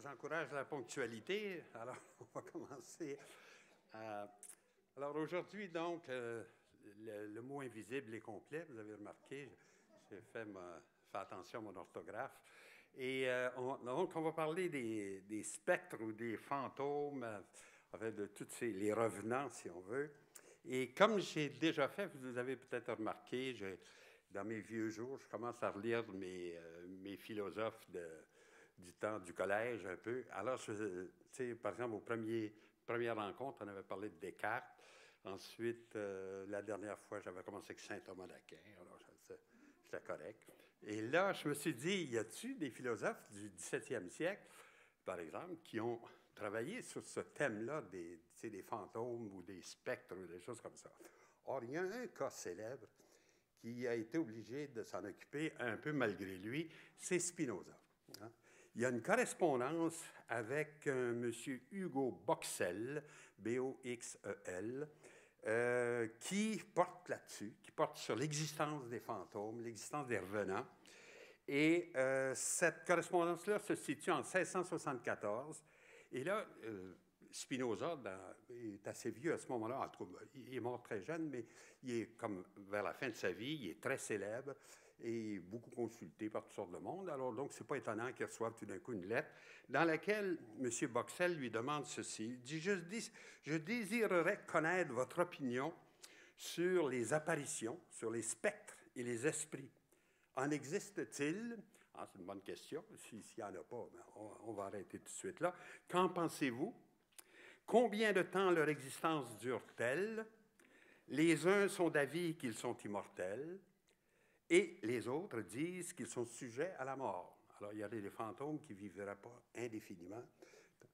j'encourage la ponctualité. Alors, on va commencer. Alors, aujourd'hui, donc, le mot invisible est complet. Vous avez remarqué, j'ai fait attention à mon orthographe. Et donc, on va parler des spectres ou des fantômes, enfin, de tous les revenants, si on veut. Et comme j'ai déjà fait, vous avez peut-être remarqué, dans mes vieux jours, je commence à relire mes philosophes du temps du collège un peu. Alors, par exemple, première rencontre, on avait parlé de Descartes. Ensuite, la dernière fois, j'avais commencé avec saint Thomas d'Aquin. Alors, c'était correct. Et là, je me suis dit, y a-t-il des philosophes du 17e siècle, par exemple, qui ont travaillé sur ce thème-là des fantômes ou des spectres ou des choses comme ça? Or, il y a un cas célèbre qui a été obligé de s'en occuper un peu malgré lui, c'est Spinoza. Hein? Il y a une correspondance avec un monsieur Hugo Boxel, B-O-X-E-L, qui porte là-dessus, qui porte sur l'existence des fantômes, l'existence des revenants. Et cette correspondance-là se situe en 1674. Et là, Spinoza est assez vieux à ce moment-là. En tout cas, il est mort très jeune, mais il est comme vers la fin de sa vie. Il est très célèbre et beaucoup consulté par toutes sortes de monde. Alors, donc, ce n'est pas étonnant qu'il reçoive tout d'un coup une lettre dans laquelle M. Boxel lui demande ceci. Il dit, je désirerais connaître votre opinion sur les apparitions, sur les spectres et les esprits. En existe-t-il? Ah, c'est une bonne question. S'il n'y en a pas, on va arrêter tout de suite là. Qu'en pensez-vous? Combien de temps leur existence dure-t-elle? Les uns sont d'avis qu'ils sont immortels et les autres disent qu'ils sont sujets à la mort. Alors, il y a des fantômes qui ne vivraient pas indéfiniment.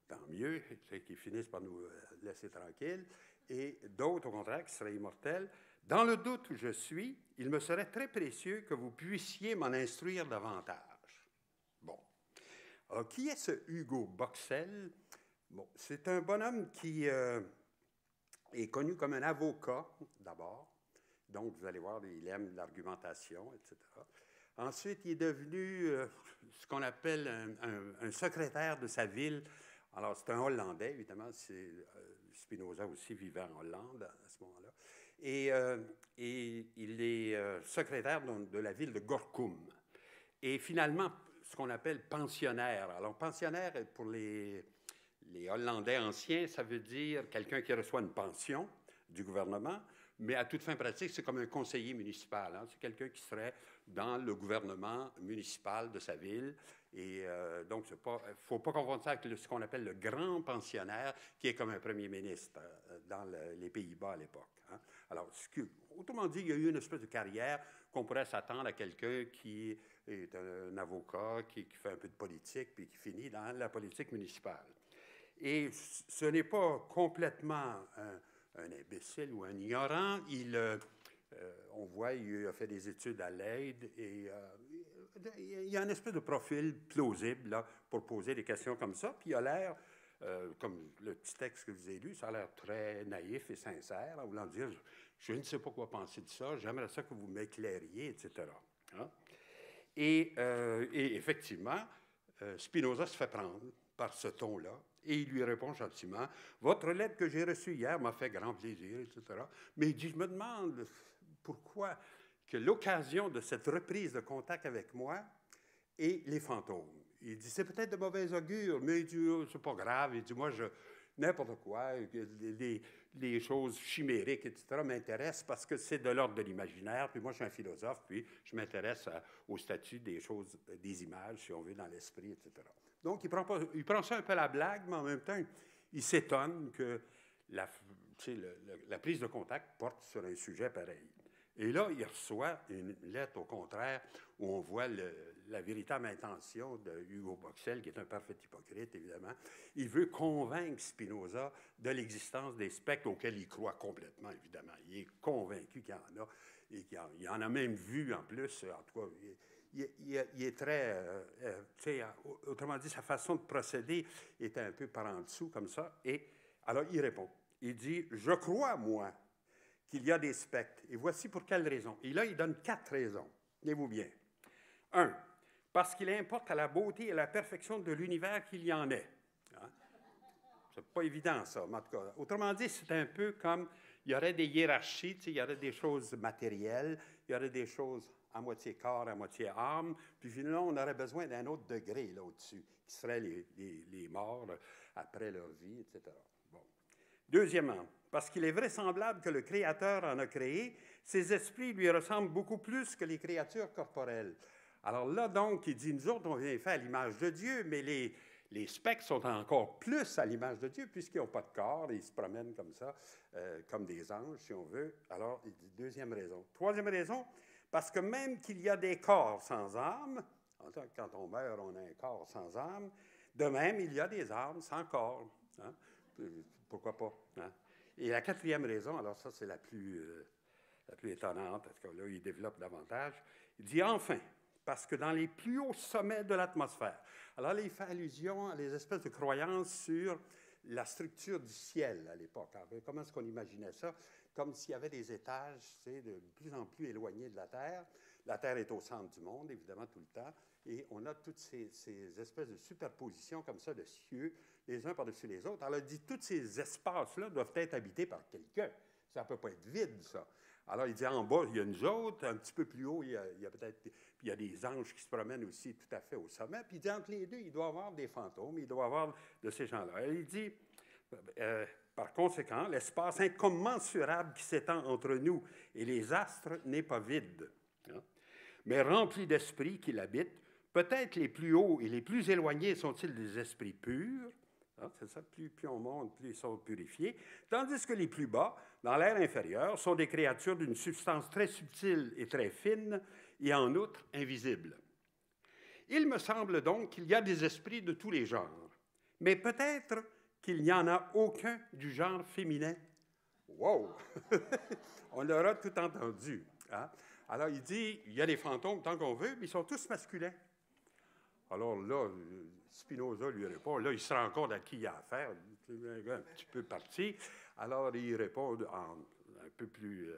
Tant mieux, c'est qu'ils finissent par nous laisser tranquilles. Et d'autres, au contraire, qui seraient immortels. Dans le doute où je suis, il me serait très précieux que vous puissiez m'en instruire davantage. Bon. Alors, qui est ce Hugo Boxel? Bon, c'est un bonhomme qui est connu comme un avocat, d'abord. Donc, vous allez voir, il aime l'argumentation, etc. Ensuite, il est devenu ce qu'on appelle un secrétaire de sa ville. Alors, c'est un Hollandais, évidemment. Spinoza aussi vivait en Hollande à ce moment-là. Et il est secrétaire de la ville de Gorkum. Et finalement, ce qu'on appelle pensionnaire. Alors, pensionnaire, pour les Hollandais anciens, ça veut dire quelqu'un qui reçoit une pension du gouvernement, mais à toute fin pratique, c'est comme un conseiller municipal. Hein? C'est quelqu'un qui serait dans le gouvernement municipal de sa ville. Et donc, il ne faut pas confondre ça avec ce qu'on appelle le grand pensionnaire, qui est comme un premier ministre dans les Pays-Bas à l'époque. Hein? Alors, autrement dit, il y a eu une espèce de carrière qu'on pourrait s'attendre à quelqu'un qui est un avocat, qui fait un peu de politique, puis qui finit dans la politique municipale. Et ce n'est pas complètement un imbécile ou un ignorant. On voit, il a fait des études à Leyde et il y a une espèce de profil plausible là, pour poser des questions comme ça. Puis il a l'air, comme le petit texte que vous avez lu, ça a l'air très naïf et sincère, en voulant dire, je ne sais pas quoi penser de ça, j'aimerais ça que vous m'éclairiez, etc. Hein? Et effectivement, Spinoza se fait prendre par ce ton-là, et il lui répond gentiment, « Votre lettre que j'ai reçue hier m'a fait grand plaisir, etc. » Mais il dit, « Je me demande pourquoi que l'occasion de cette reprise de contact avec moi est les fantômes. » Il dit, « C'est peut-être de mauvais augure, mais il dit, oh, c'est pas grave. » Il dit, « Moi, n'importe quoi, les choses chimériques, etc., m'intéressent parce que c'est de l'ordre de l'imaginaire. Puis moi, je suis un philosophe, puis je m'intéresse au statut des choses, des images, si on veut, dans l'esprit, etc. » Donc, il prend ça un peu à la blague, mais en même temps, il s'étonne que la prise de contact porte sur un sujet pareil. Et là, il reçoit une lettre, au contraire, où on voit la véritable intention de Hugo Boxel, qui est un parfait hypocrite, évidemment. Il veut convaincre Spinoza de l'existence des spectres auxquels il croit complètement, évidemment. Il est convaincu qu'il y en a, et qu'il en a même vu, en plus, en tout cas, il est très, autrement dit, sa façon de procéder est un peu par en dessous, comme ça. Et alors, il répond. Il dit, « Je crois, moi, qu'il y a des spectres. Et voici pour quelles raisons. » Et là, il donne 4 raisons. Tenez-vous bien. 1. parce qu'il importe à la beauté et à la perfection de l'univers qu'il y en ait. Hein? C'est pas évident, ça, mais en tout cas. Autrement dit, c'est un peu comme, il y aurait des hiérarchies, il y aurait des choses matérielles, il y aurait des choses à moitié corps, à moitié âme, puis finalement, on aurait besoin d'un autre degré là au-dessus, qui serait les morts après leur vie, etc. Bon. Deuxièmement, parce qu'il est vraisemblable que le Créateur en a créé, ses esprits lui ressemblent beaucoup plus que les créatures corporelles. Alors là, donc, il dit, nous autres, on vient faire à l'image de Dieu, mais les spectres sont encore plus à l'image de Dieu, puisqu'ils n'ont pas de corps, ils se promènent comme ça, comme des anges, si on veut. Alors, il dit, deuxième raison. Troisième raison, parce que même qu'il y a des corps sans âme, quand on meurt, on a un corps sans âme, de même, il y a des âmes sans corps. Hein? Pourquoi pas? Hein? Et la quatrième raison, alors ça, c'est la plus étonnante, parce que là, il développe davantage. Il dit, enfin, parce que dans les plus hauts sommets de l'atmosphère, alors là, il fait allusion à des espèces de croyances sur la structure du ciel à l'époque. Comment est-ce qu'on imaginait ça? Comme s'il y avait des étages, de plus en plus éloignés de la Terre. La Terre est au centre du monde, évidemment, tout le temps. Et on a toutes ces espèces de superpositions comme ça de cieux, les uns par-dessus les autres. Alors, il dit, tous ces espaces-là doivent être habités par quelqu'un. Ça ne peut pas être vide, ça. Alors, il dit, en bas, il y a nous autres. Un petit peu plus haut, il y a peut-être... Puis, il y a des anges qui se promènent aussi tout à fait au sommet. Puis, il dit, entre les deux, il doit y avoir des fantômes. Il doit y avoir de ces gens-là. Et il dit... par conséquent, l'espace incommensurable qui s'étend entre nous et les astres n'est pas vide, hein, mais rempli d'esprits qui l'habitent. Peut-être les plus hauts et les plus éloignés sont-ils des esprits purs, hein, c'est ça, plus on monte, plus ils sont purifiés, tandis que les plus bas, dans l'air inférieur, sont des créatures d'une substance très subtile et très fine, et en outre invisible. Il me semble donc qu'il y a des esprits de tous les genres, mais peut-être qu'il n'y en a aucun du genre féminin. Wow! On l'aura tout entendu. Hein? Alors, il dit, il y a des fantômes tant qu'on veut, mais ils sont tous masculins. Alors là, Spinoza lui répond, là, il se rend compte à qui il a affaire, un petit peu parti. Alors, il répond un peu plus...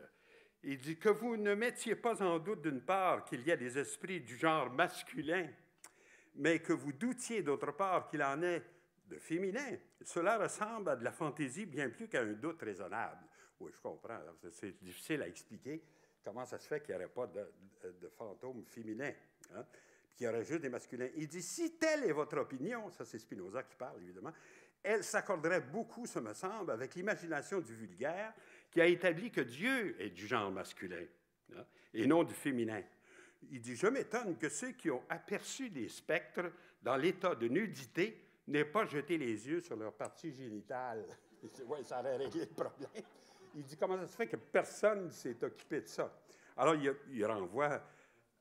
il dit que vous ne mettiez pas en doute d'une part qu'il y a des esprits du genre masculin, mais que vous doutiez d'autre part qu'il en est de féminin. Cela ressemble à de la fantaisie bien plus qu'à un doute raisonnable. Oui, je comprends. C'est difficile à expliquer comment ça se fait qu'il n'y aurait pas de fantômes féminins, hein, puis qu'il y aurait juste des masculins. Il dit, si telle est votre opinion, ça c'est Spinoza qui parle évidemment, elle s'accorderait beaucoup, ce me semble, avec l'imagination du vulgaire qui a établi que Dieu est du genre masculin, hein, et non du féminin. Il dit, je m'étonne que ceux qui ont aperçu des spectres dans l'état de nudité n'aient pas jeté les yeux sur leur partie génitale. Oui, ça aurait réglé le problème. Il dit, comment ça se fait que personne ne s'est occupé de ça? Alors, il renvoie,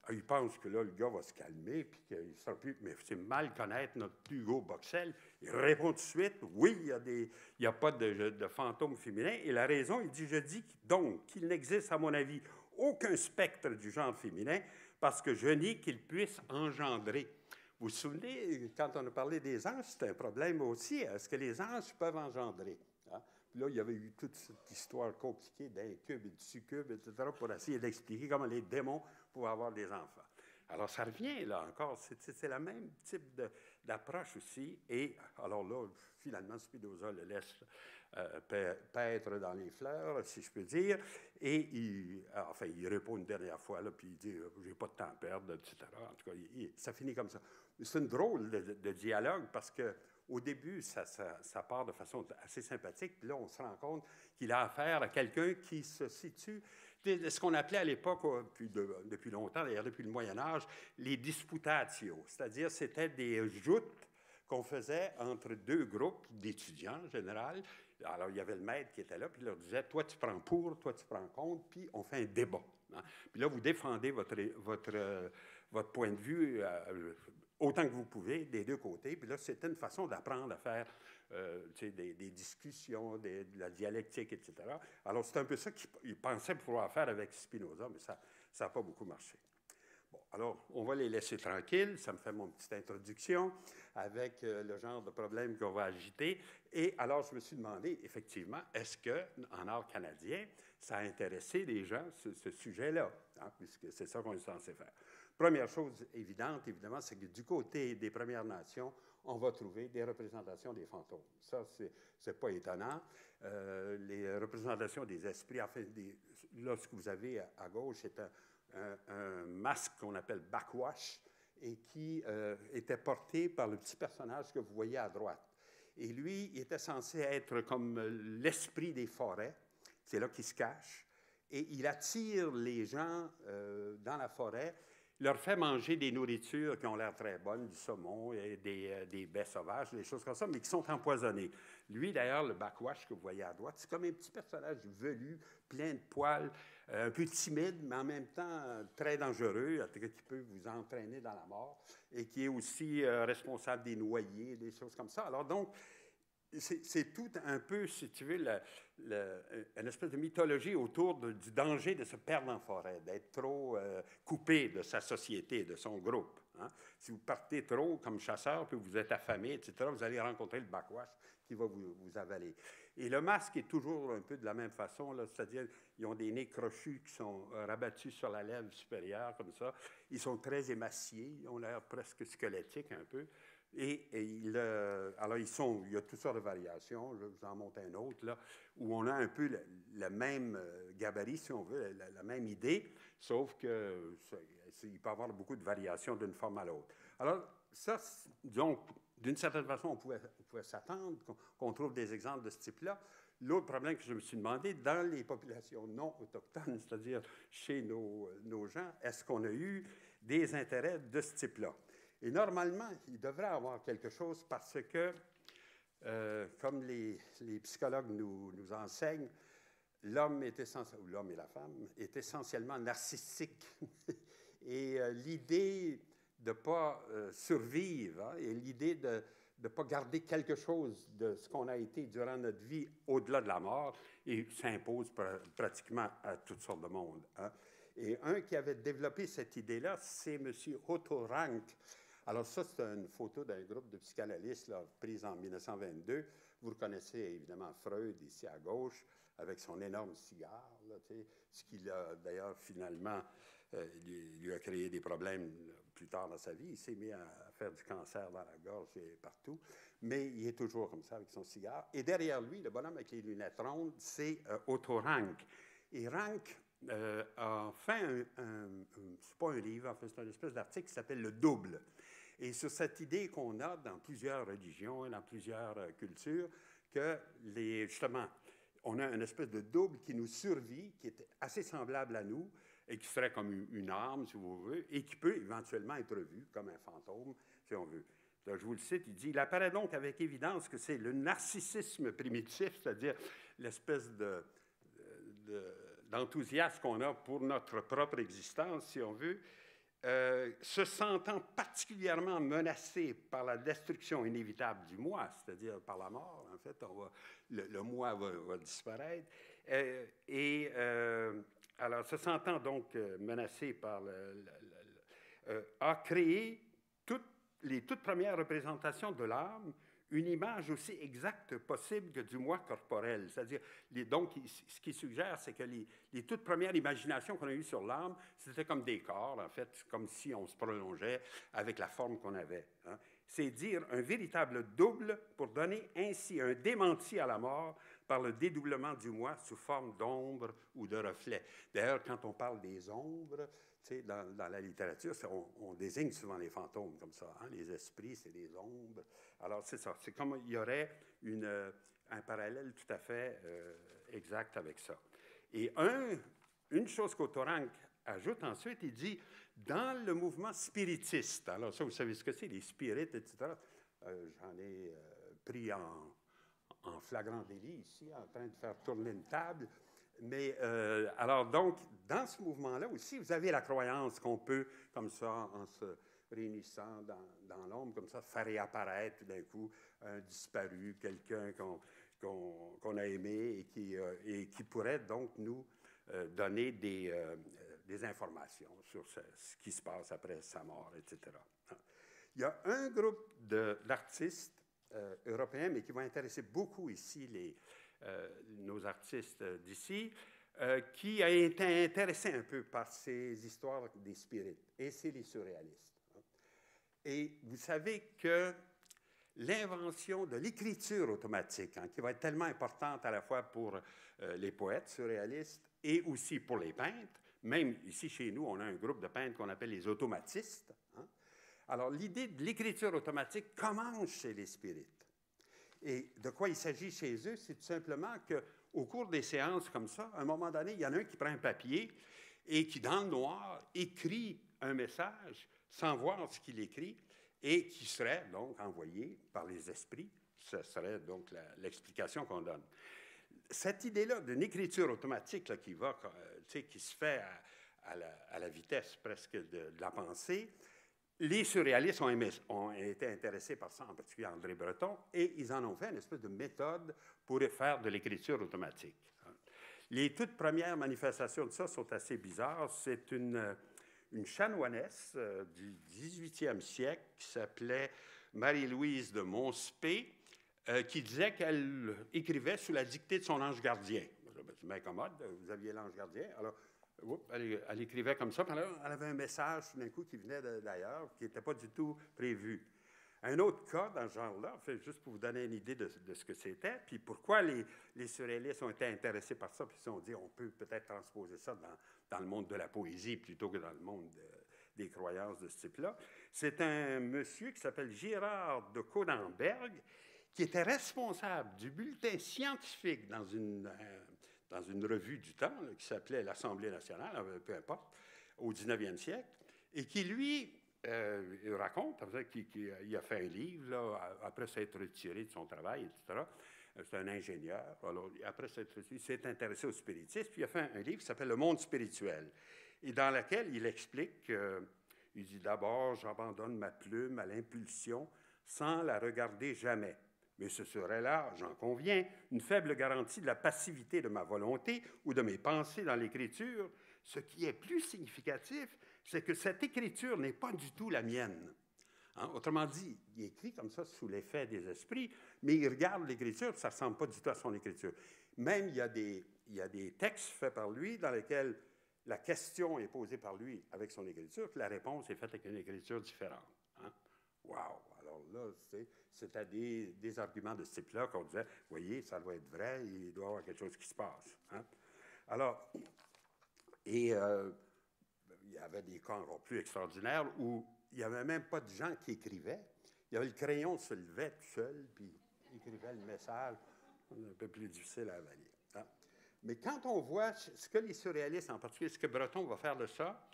il pense que là, le gars va se calmer, puis qu'il ne sera plus... Mais c'est mal connaître notre Hugo Boxel. Il répond tout de suite, oui, il n'y a pas de fantôme féminin. Et la raison, il dit, je dis donc qu'il n'existe, à mon avis, aucun spectre du genre féminin, parce que je nie qu'il puisse engendrer. Vous vous souvenez, quand on a parlé des anges, c'était un problème aussi. Est-ce que les anges peuvent engendrer? Hein? Puis là, il y avait eu toute cette histoire compliquée d'incubes et de succubes, etc., pour essayer d'expliquer comment les démons pouvaient avoir des enfants. Alors, ça revient, là, encore. C'est le même type d'approche aussi. Et alors là, finalement, Spinoza le laisse paître dans les fleurs, si je peux dire. Et il répond une dernière fois, là, puis il dit « j'ai pas de temps à perdre », etc. En tout cas, ça finit comme ça. C'est une drôle de dialogue parce qu'au début, ça part de façon assez sympathique. Puis là, on se rend compte qu'il a affaire à quelqu'un qui se situe, ce qu'on appelait à l'époque, depuis longtemps, d'ailleurs depuis le Moyen Âge, les disputatio. C'est-à-dire, c'était des joutes qu'on faisait entre deux groupes d'étudiants en général. Alors, il y avait le maître qui était là, puis il leur disait, toi, tu prends pour, toi, tu prends contre, puis on fait un débat. Hein? Puis là, vous défendez votre point de vue autant que vous pouvez, des deux côtés. Puis là, c'était une façon d'apprendre à faire des discussions, de la dialectique, etc. Alors, c'est un peu ça qu'il pensait pouvoir faire avec Spinoza, mais ça n'a pas beaucoup marché. Bon, alors, on va les laisser tranquilles. Ça me fait mon petite introduction avec le genre de problème qu'on va agiter. Et alors, je me suis demandé, effectivement, est-ce qu'en art canadien, ça a intéressé les gens, ce sujet-là, hein, puisque c'est ça qu'on est censé faire. Première chose évidente, évidemment, c'est que du côté des Premières Nations, on va trouver des représentations des fantômes. Ça, c'est pas étonnant. Les représentations des esprits, enfin, là, ce que vous avez à gauche, c'est un masque qu'on appelle backwash et qui était porté par le petit personnage que vous voyez à droite. Et lui, il était censé être comme l'esprit des forêts. C'est là qu'il se cache. Et il attire les gens dans la forêt, leur fait manger des nourritures qui ont l'air très bonnes, du saumon, et des baies sauvages, des choses comme ça, mais qui sont empoisonnées. Lui, d'ailleurs, le backwash que vous voyez à droite, c'est comme un petit personnage velu, plein de poils, un peu timide, mais en même temps très dangereux, qui peut vous entraîner dans la mort, et qui est aussi responsable des noyés, des choses comme ça. Alors donc, c'est tout un peu, si tu veux, une espèce de mythologie autour du danger de se perdre en forêt, d'être trop coupé de sa société, de son groupe. Hein. Si vous partez trop comme chasseur, puis vous êtes affamé, etc., vous allez rencontrer le backwash qui va vous avaler. Et le masque est toujours un peu de la même façon, c'est-à-dire ils ont des nez crochus qui sont rabattus sur la lèvre supérieure, comme ça. Ils sont très émaciés, ils ont l'air presque squelettiques un peu. Alors, il y a toutes sortes de variations. Je vous en montre un autre, là, où on a un peu le même gabarit, si on veut, la même idée, sauf qu'il peut y avoir beaucoup de variations d'une forme à l'autre. Alors, ça, donc, d'une certaine façon, on pouvait s'attendre qu'on trouve des exemples de ce type-là. L'autre problème que je me suis demandé, dans les populations non autochtones, c'est-à-dire chez nos gens, est-ce qu'on a eu des intérêts de ce type-là? Et normalement, il devrait y avoir quelque chose parce que, comme les psychologues nous enseignent, l'homme et la femme est essentiellement narcissique. Et l'idée de ne pas survivre, hein, et l'idée de ne pas garder quelque chose de ce qu'on a été durant notre vie au-delà de la mort, et s'impose pratiquement à toutes sortes de monde. Hein. Et un qui avait développé cette idée-là, c'est M. Otto Rank. Alors ça, c'est une photo d'un groupe de psychanalystes là, prise en 1922. Vous reconnaissez évidemment Freud ici à gauche avec son énorme cigare, là, ce qui a d'ailleurs finalement lui a créé des problèmes plus tard dans sa vie. Il s'est mis à faire du cancer dans la gorge et partout, mais il est toujours comme ça avec son cigare. Et derrière lui, le bonhomme avec les lunettes rondes, c'est Otto Rank. Et Rank a fait c'est pas un livre, en fait, c'est une espèce d'article qui s'appelle « Le double ». Et sur cette idée qu'on a dans plusieurs religions et dans plusieurs cultures, que justement, on a une espèce de double qui nous survit, qui est assez semblable à nous, et qui serait comme une âme, si vous voulez, et qui peut éventuellement être vu comme un fantôme, si on veut. Là, je vous le cite, il dit « Il apparaît donc avec évidence que c'est le narcissisme primitif, c'est-à-dire l'espèce d'enthousiasme qu'on a pour notre propre existence, si on veut, se sentant particulièrement menacé par la destruction inévitable du moi, c'est-à-dire par la mort, en fait, le moi va disparaître, alors se sentant donc menacé par a créé les toutes premières représentations de l'âme, une image aussi exacte possible que du moi corporel. C'est-à-dire, donc, ce qui suggère, c'est que les toutes premières imaginations qu'on a eues sur l'âme, c'était comme des corps, en fait, comme si on se prolongeait avec la forme qu'on avait. Hein. C'est dire un véritable double pour donner ainsi un démenti à la mort par le dédoublement du moi sous forme d'ombre ou de reflet. D'ailleurs, quand on parle des ombres, dans la littérature, on désigne souvent les fantômes comme ça. Hein? Les esprits, c'est des ombres. Alors, c'est ça. C'est comme il y aurait un parallèle tout à fait exact avec ça. Et une chose qu'Otto Rank ajoute ensuite, il dit, dans le mouvement spiritiste, alors ça, vous savez ce que c'est, les spirites, etc., j'en ai pris en flagrant délit ici, en train de faire tourner une table. Mais alors donc, dans ce mouvement-là aussi, vous avez la croyance qu'on peut, comme ça, en se réunissant dans l'ombre, comme ça, faire réapparaître tout d'un coup un disparu, quelqu'un qu'on a aimé et qui pourrait donc nous donner des informations sur ce qui se passe après sa mort, etc. Il y a un groupe d'artistes européens, mais qui vont intéresser beaucoup ici nos artistes d'ici, qui a été intéressé un peu par ces histoires des spirites, et c'est les surréalistes. Et vous savez que l'invention de l'écriture automatique, qui va être tellement importante à la fois pour les poètes surréalistes et aussi pour les peintres, même ici chez nous, on a un groupe de peintres qu'on appelle les automatistes. Alors, l'idée de l'écriture automatique commence chez les spirites. Et de quoi il s'agit chez eux, c'est tout simplement qu'au cours des séances comme ça, à un moment donné, il y en a un qui prend un papier et qui, dans le noir, écrit un message sans voir ce qu'il écrit et qui serait donc envoyé par les esprits. Ce serait donc l'explication qu'on donne. Cette idée-là d'une écriture automatique là, qui se fait à la vitesse presque de la pensée, les surréalistes ont été intéressés par ça, en particulier André Breton, et ils en ont fait une espèce de méthode pour faire de l'écriture automatique. Les toutes premières manifestations de ça sont assez bizarres. C'est une chanoinesse du 18e siècle qui s'appelait Marie-Louise de Monspey, qui disait qu'elle écrivait sous la dictée de son ange gardien. C'est bien commode, vous aviez l'ange gardien. Alors, elle écrivait comme ça, puis elle avait un message tout d'un coup qui venait d'ailleurs, qui n'était pas du tout prévu. Un autre cas dans ce genre-là, juste pour vous donner une idée de ce que c'était, puis pourquoi les surréalistes ont été intéressés par ça, puis ils se sont dit, on peut peut-être transposer ça dans le monde de la poésie plutôt que dans le monde des croyances de ce type-là. C'est un monsieur qui s'appelle Girard de Codenberg, qui était responsable du bulletin scientifique dans une revue du temps là, qui s'appelait l'Assemblée nationale, peu importe, au 19e siècle, et qui, lui, il raconte qu'il a fait un livre, là, après s'être retiré de son travail, etc. C'est un ingénieur. Alors, après s'être retiré, il s'est intéressé au spiritisme, puis il a fait un livre qui s'appelle « Le monde spirituel », et dans lequel il explique, il dit « D'abord, j'abandonne ma plume à l'impulsion sans la regarder jamais. Mais ce serait là, j'en conviens, une faible garantie de la passivité de ma volonté ou de mes pensées dans l'écriture. Ce qui est plus significatif, c'est que cette écriture n'est pas du tout la mienne. » Autrement dit, il écrit comme ça sous l'effet des esprits, mais il regarde l'écriture, ça ne ressemble pas du tout à son écriture. Même, il y a des textes faits par lui dans lesquels la question est posée par lui avec son écriture, puis la réponse est faite avec une écriture différente. Wow! Alors là, c'était des arguments de ce type-là qu'on disait, voyez, ça doit être vrai, il doit y avoir quelque chose qui se passe. Alors, et il y avait des cas encore plus extraordinaires où il n'y avait même pas de gens qui écrivaient. Il y avait le crayon se levait tout seul, puis il écrivait le message. C'est un peu plus difficile à avaler. Mais quand on voit ce que les surréalistes, en particulier ce que Breton va faire de ça,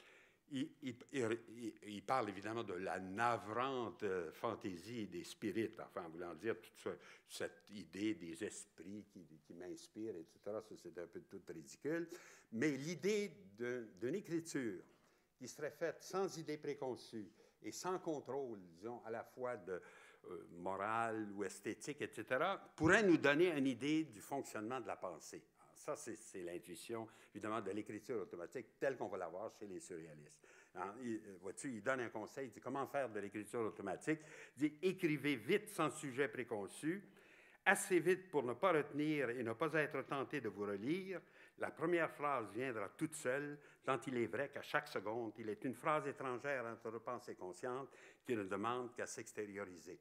il parle évidemment de la navrante fantaisie des spirites, enfin, en voulant dire toute cette idée des esprits qui m'inspirent, etc. Ça, c'est un peu tout ridicule. Mais l'idée d'une écriture qui serait faite sans idée préconçue et sans contrôle, disons, à la fois de morale ou esthétique, etc., pourrait nous donner une idée du fonctionnement de la pensée. Ça, c'est l'intuition, évidemment, de l'écriture automatique telle qu'on va l'avoir chez les surréalistes. Vois-tu, il donne un conseil, il dit comment faire de l'écriture automatique. Il dit écrivez vite sans sujet préconçu, assez vite pour ne pas retenir et ne pas être tenté de vous relire. La première phrase viendra toute seule, tant il est vrai qu'à chaque seconde, il est une phrase étrangère à notre pensée consciente qui ne demande qu'à s'extérioriser.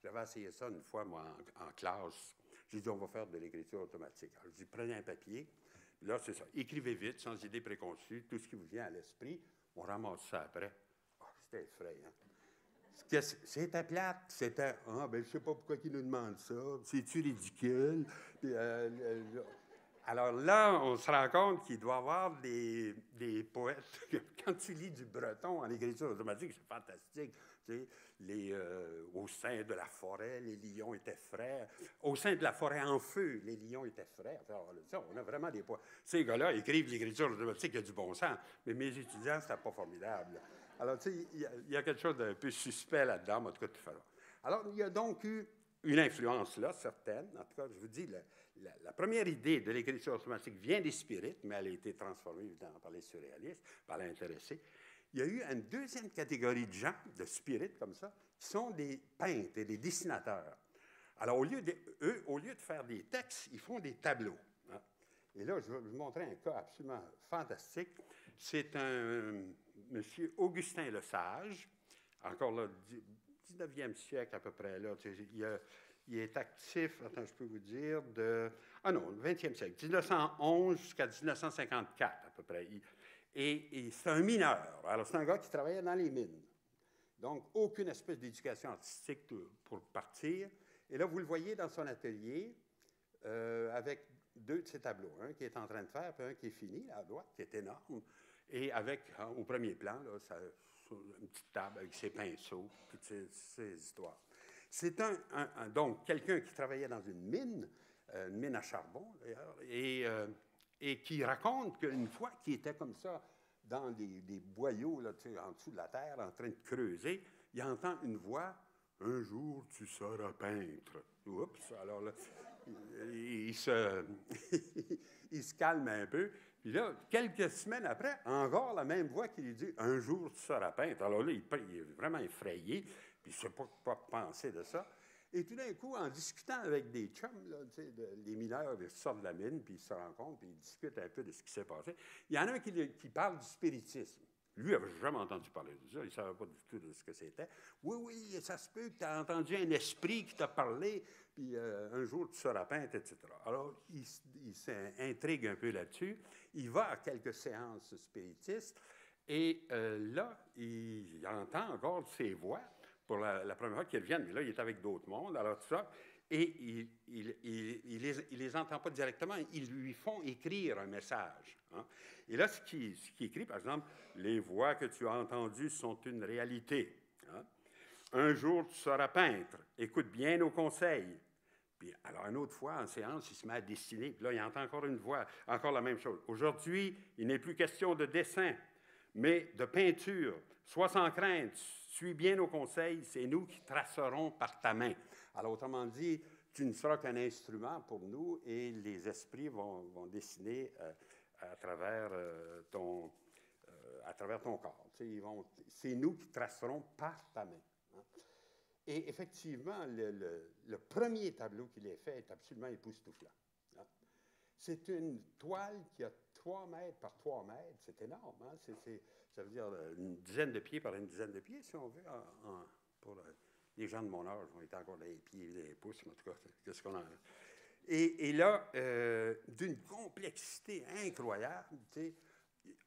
J'avais essayé ça une fois, moi, en classe. J'ai dit, on va faire de l'écriture automatique. Alors, je dis, prenez un papier. Là, c'est ça. Écrivez vite, sans idée préconçue, tout ce qui vous vient à l'esprit. On ramasse ça après. Oh, c'était effrayant. C'était plate. C'était, je ne sais pas pourquoi ils nous demandent ça. C'est-tu ridicule? Puis, alors là, on se rend compte qu'il doit y avoir des poètes. Quand tu lis du Breton en écriture automatique, c'est fantastique. Tu sais, au sein de la forêt, les lions étaient frais. Au sein de la forêt en feu, les lions étaient frais. Alors, on a vraiment des poètes. Ces gars-là écrivent l'écriture automatique, il y a du bon sens. Mais mes étudiants, c'était pas formidable. Alors, tu sais, il y a quelque chose d'un peu suspect là-dedans, en tout cas, tout ça. Alors, il y a donc eu une influence là, certaine. En tout cas, je vous dis, la première idée de l'écriture automatique vient des spirites, mais elle a été transformée, évidemment, par les surréalistes, par les intéressés. Il y a eu une deuxième catégorie de gens, de spirites comme ça, qui sont des peintres et des dessinateurs. Alors, au lieu de faire des textes, ils font des tableaux. Et là, je vais vous montrer un cas absolument fantastique. C'est un monsieur Augustin Lesage, encore là, 19e siècle à peu près. Là, il est actif, attends, je peux vous dire, ah non, 20e siècle, 1911 jusqu'à 1954 à peu près. Et c'est un mineur. Alors, c'est un gars qui travaillait dans les mines. Donc, aucune espèce d'éducation artistique pour partir. Et là, vous le voyez dans son atelier avec deux de ses tableaux. Un qui est en train de faire, puis un qui est fini, là, à droite, qui est énorme. Et avec, au premier plan, là, une petite table avec ses pinceaux, toutes ces histoires. C'est donc quelqu'un qui travaillait dans une mine à charbon, d'ailleurs, et qui raconte qu'une fois qu'il était comme ça, dans des boyaux là, en dessous de la terre, en train de creuser, il entend une voix « Un jour, tu seras peintre. » Oups! Alors là, il se calme un peu. Puis là, quelques semaines après, encore la même voix qui lui dit « Un jour, tu seras peintre. » Alors là, il est vraiment effrayé, puis il ne sait pas quoi penser de ça. Et tout d'un coup, en discutant avec des chums, là, les mineurs, ils sortent de la mine, puis ils se rencontrent, puis ils discutent un peu de ce qui s'est passé. Il y en a un qui parle du spiritisme. Lui, il n'avait jamais entendu parler de ça. Il ne savait pas du tout de ce que c'était. Oui, oui, ça se peut que tu as entendu un esprit qui t'a parlé, puis un jour, tu seras peintre, etc. Alors, il s'intrigue un peu là-dessus. Il va à quelques séances spiritistes, et là, il entend encore ces voix pour la première fois qu'ils reviennent. Mais là, il est avec d'autres mondes, alors tout ça. Et il les entend pas directement. Ils lui font écrire un message. Hein. Et là, ce qui écrit, par exemple, « Les voix que tu as entendues sont une réalité. Hein. Un jour, tu seras peintre. Écoute bien nos conseils. » Puis, alors, une autre fois, en séance, il se met à dessiner. Puis là, il entend encore une voix, encore la même chose. « Aujourd'hui, il n'est plus question de dessin, mais de peinture. Sois sans crainte. Suis bien nos conseils. C'est nous qui tracerons par ta main. » Alors, autrement dit, tu ne seras qu'un instrument pour nous et les esprits vont dessiner à travers ton corps. C'est nous qui tracerons par ta main. Hein. Et effectivement, le premier tableau qu'il ait fait est absolument époustouflant. Hein. C'est une toile qui a 3 mètres par 3 mètres. C'est énorme. Hein. Ça veut dire une dizaine de pieds par une dizaine de pieds, si on veut, pour les gens de mon âge, on était encore dans les pieds, les pouces, mais en tout cas, qu'est-ce qu'on en a? Et là, d'une complexité incroyable,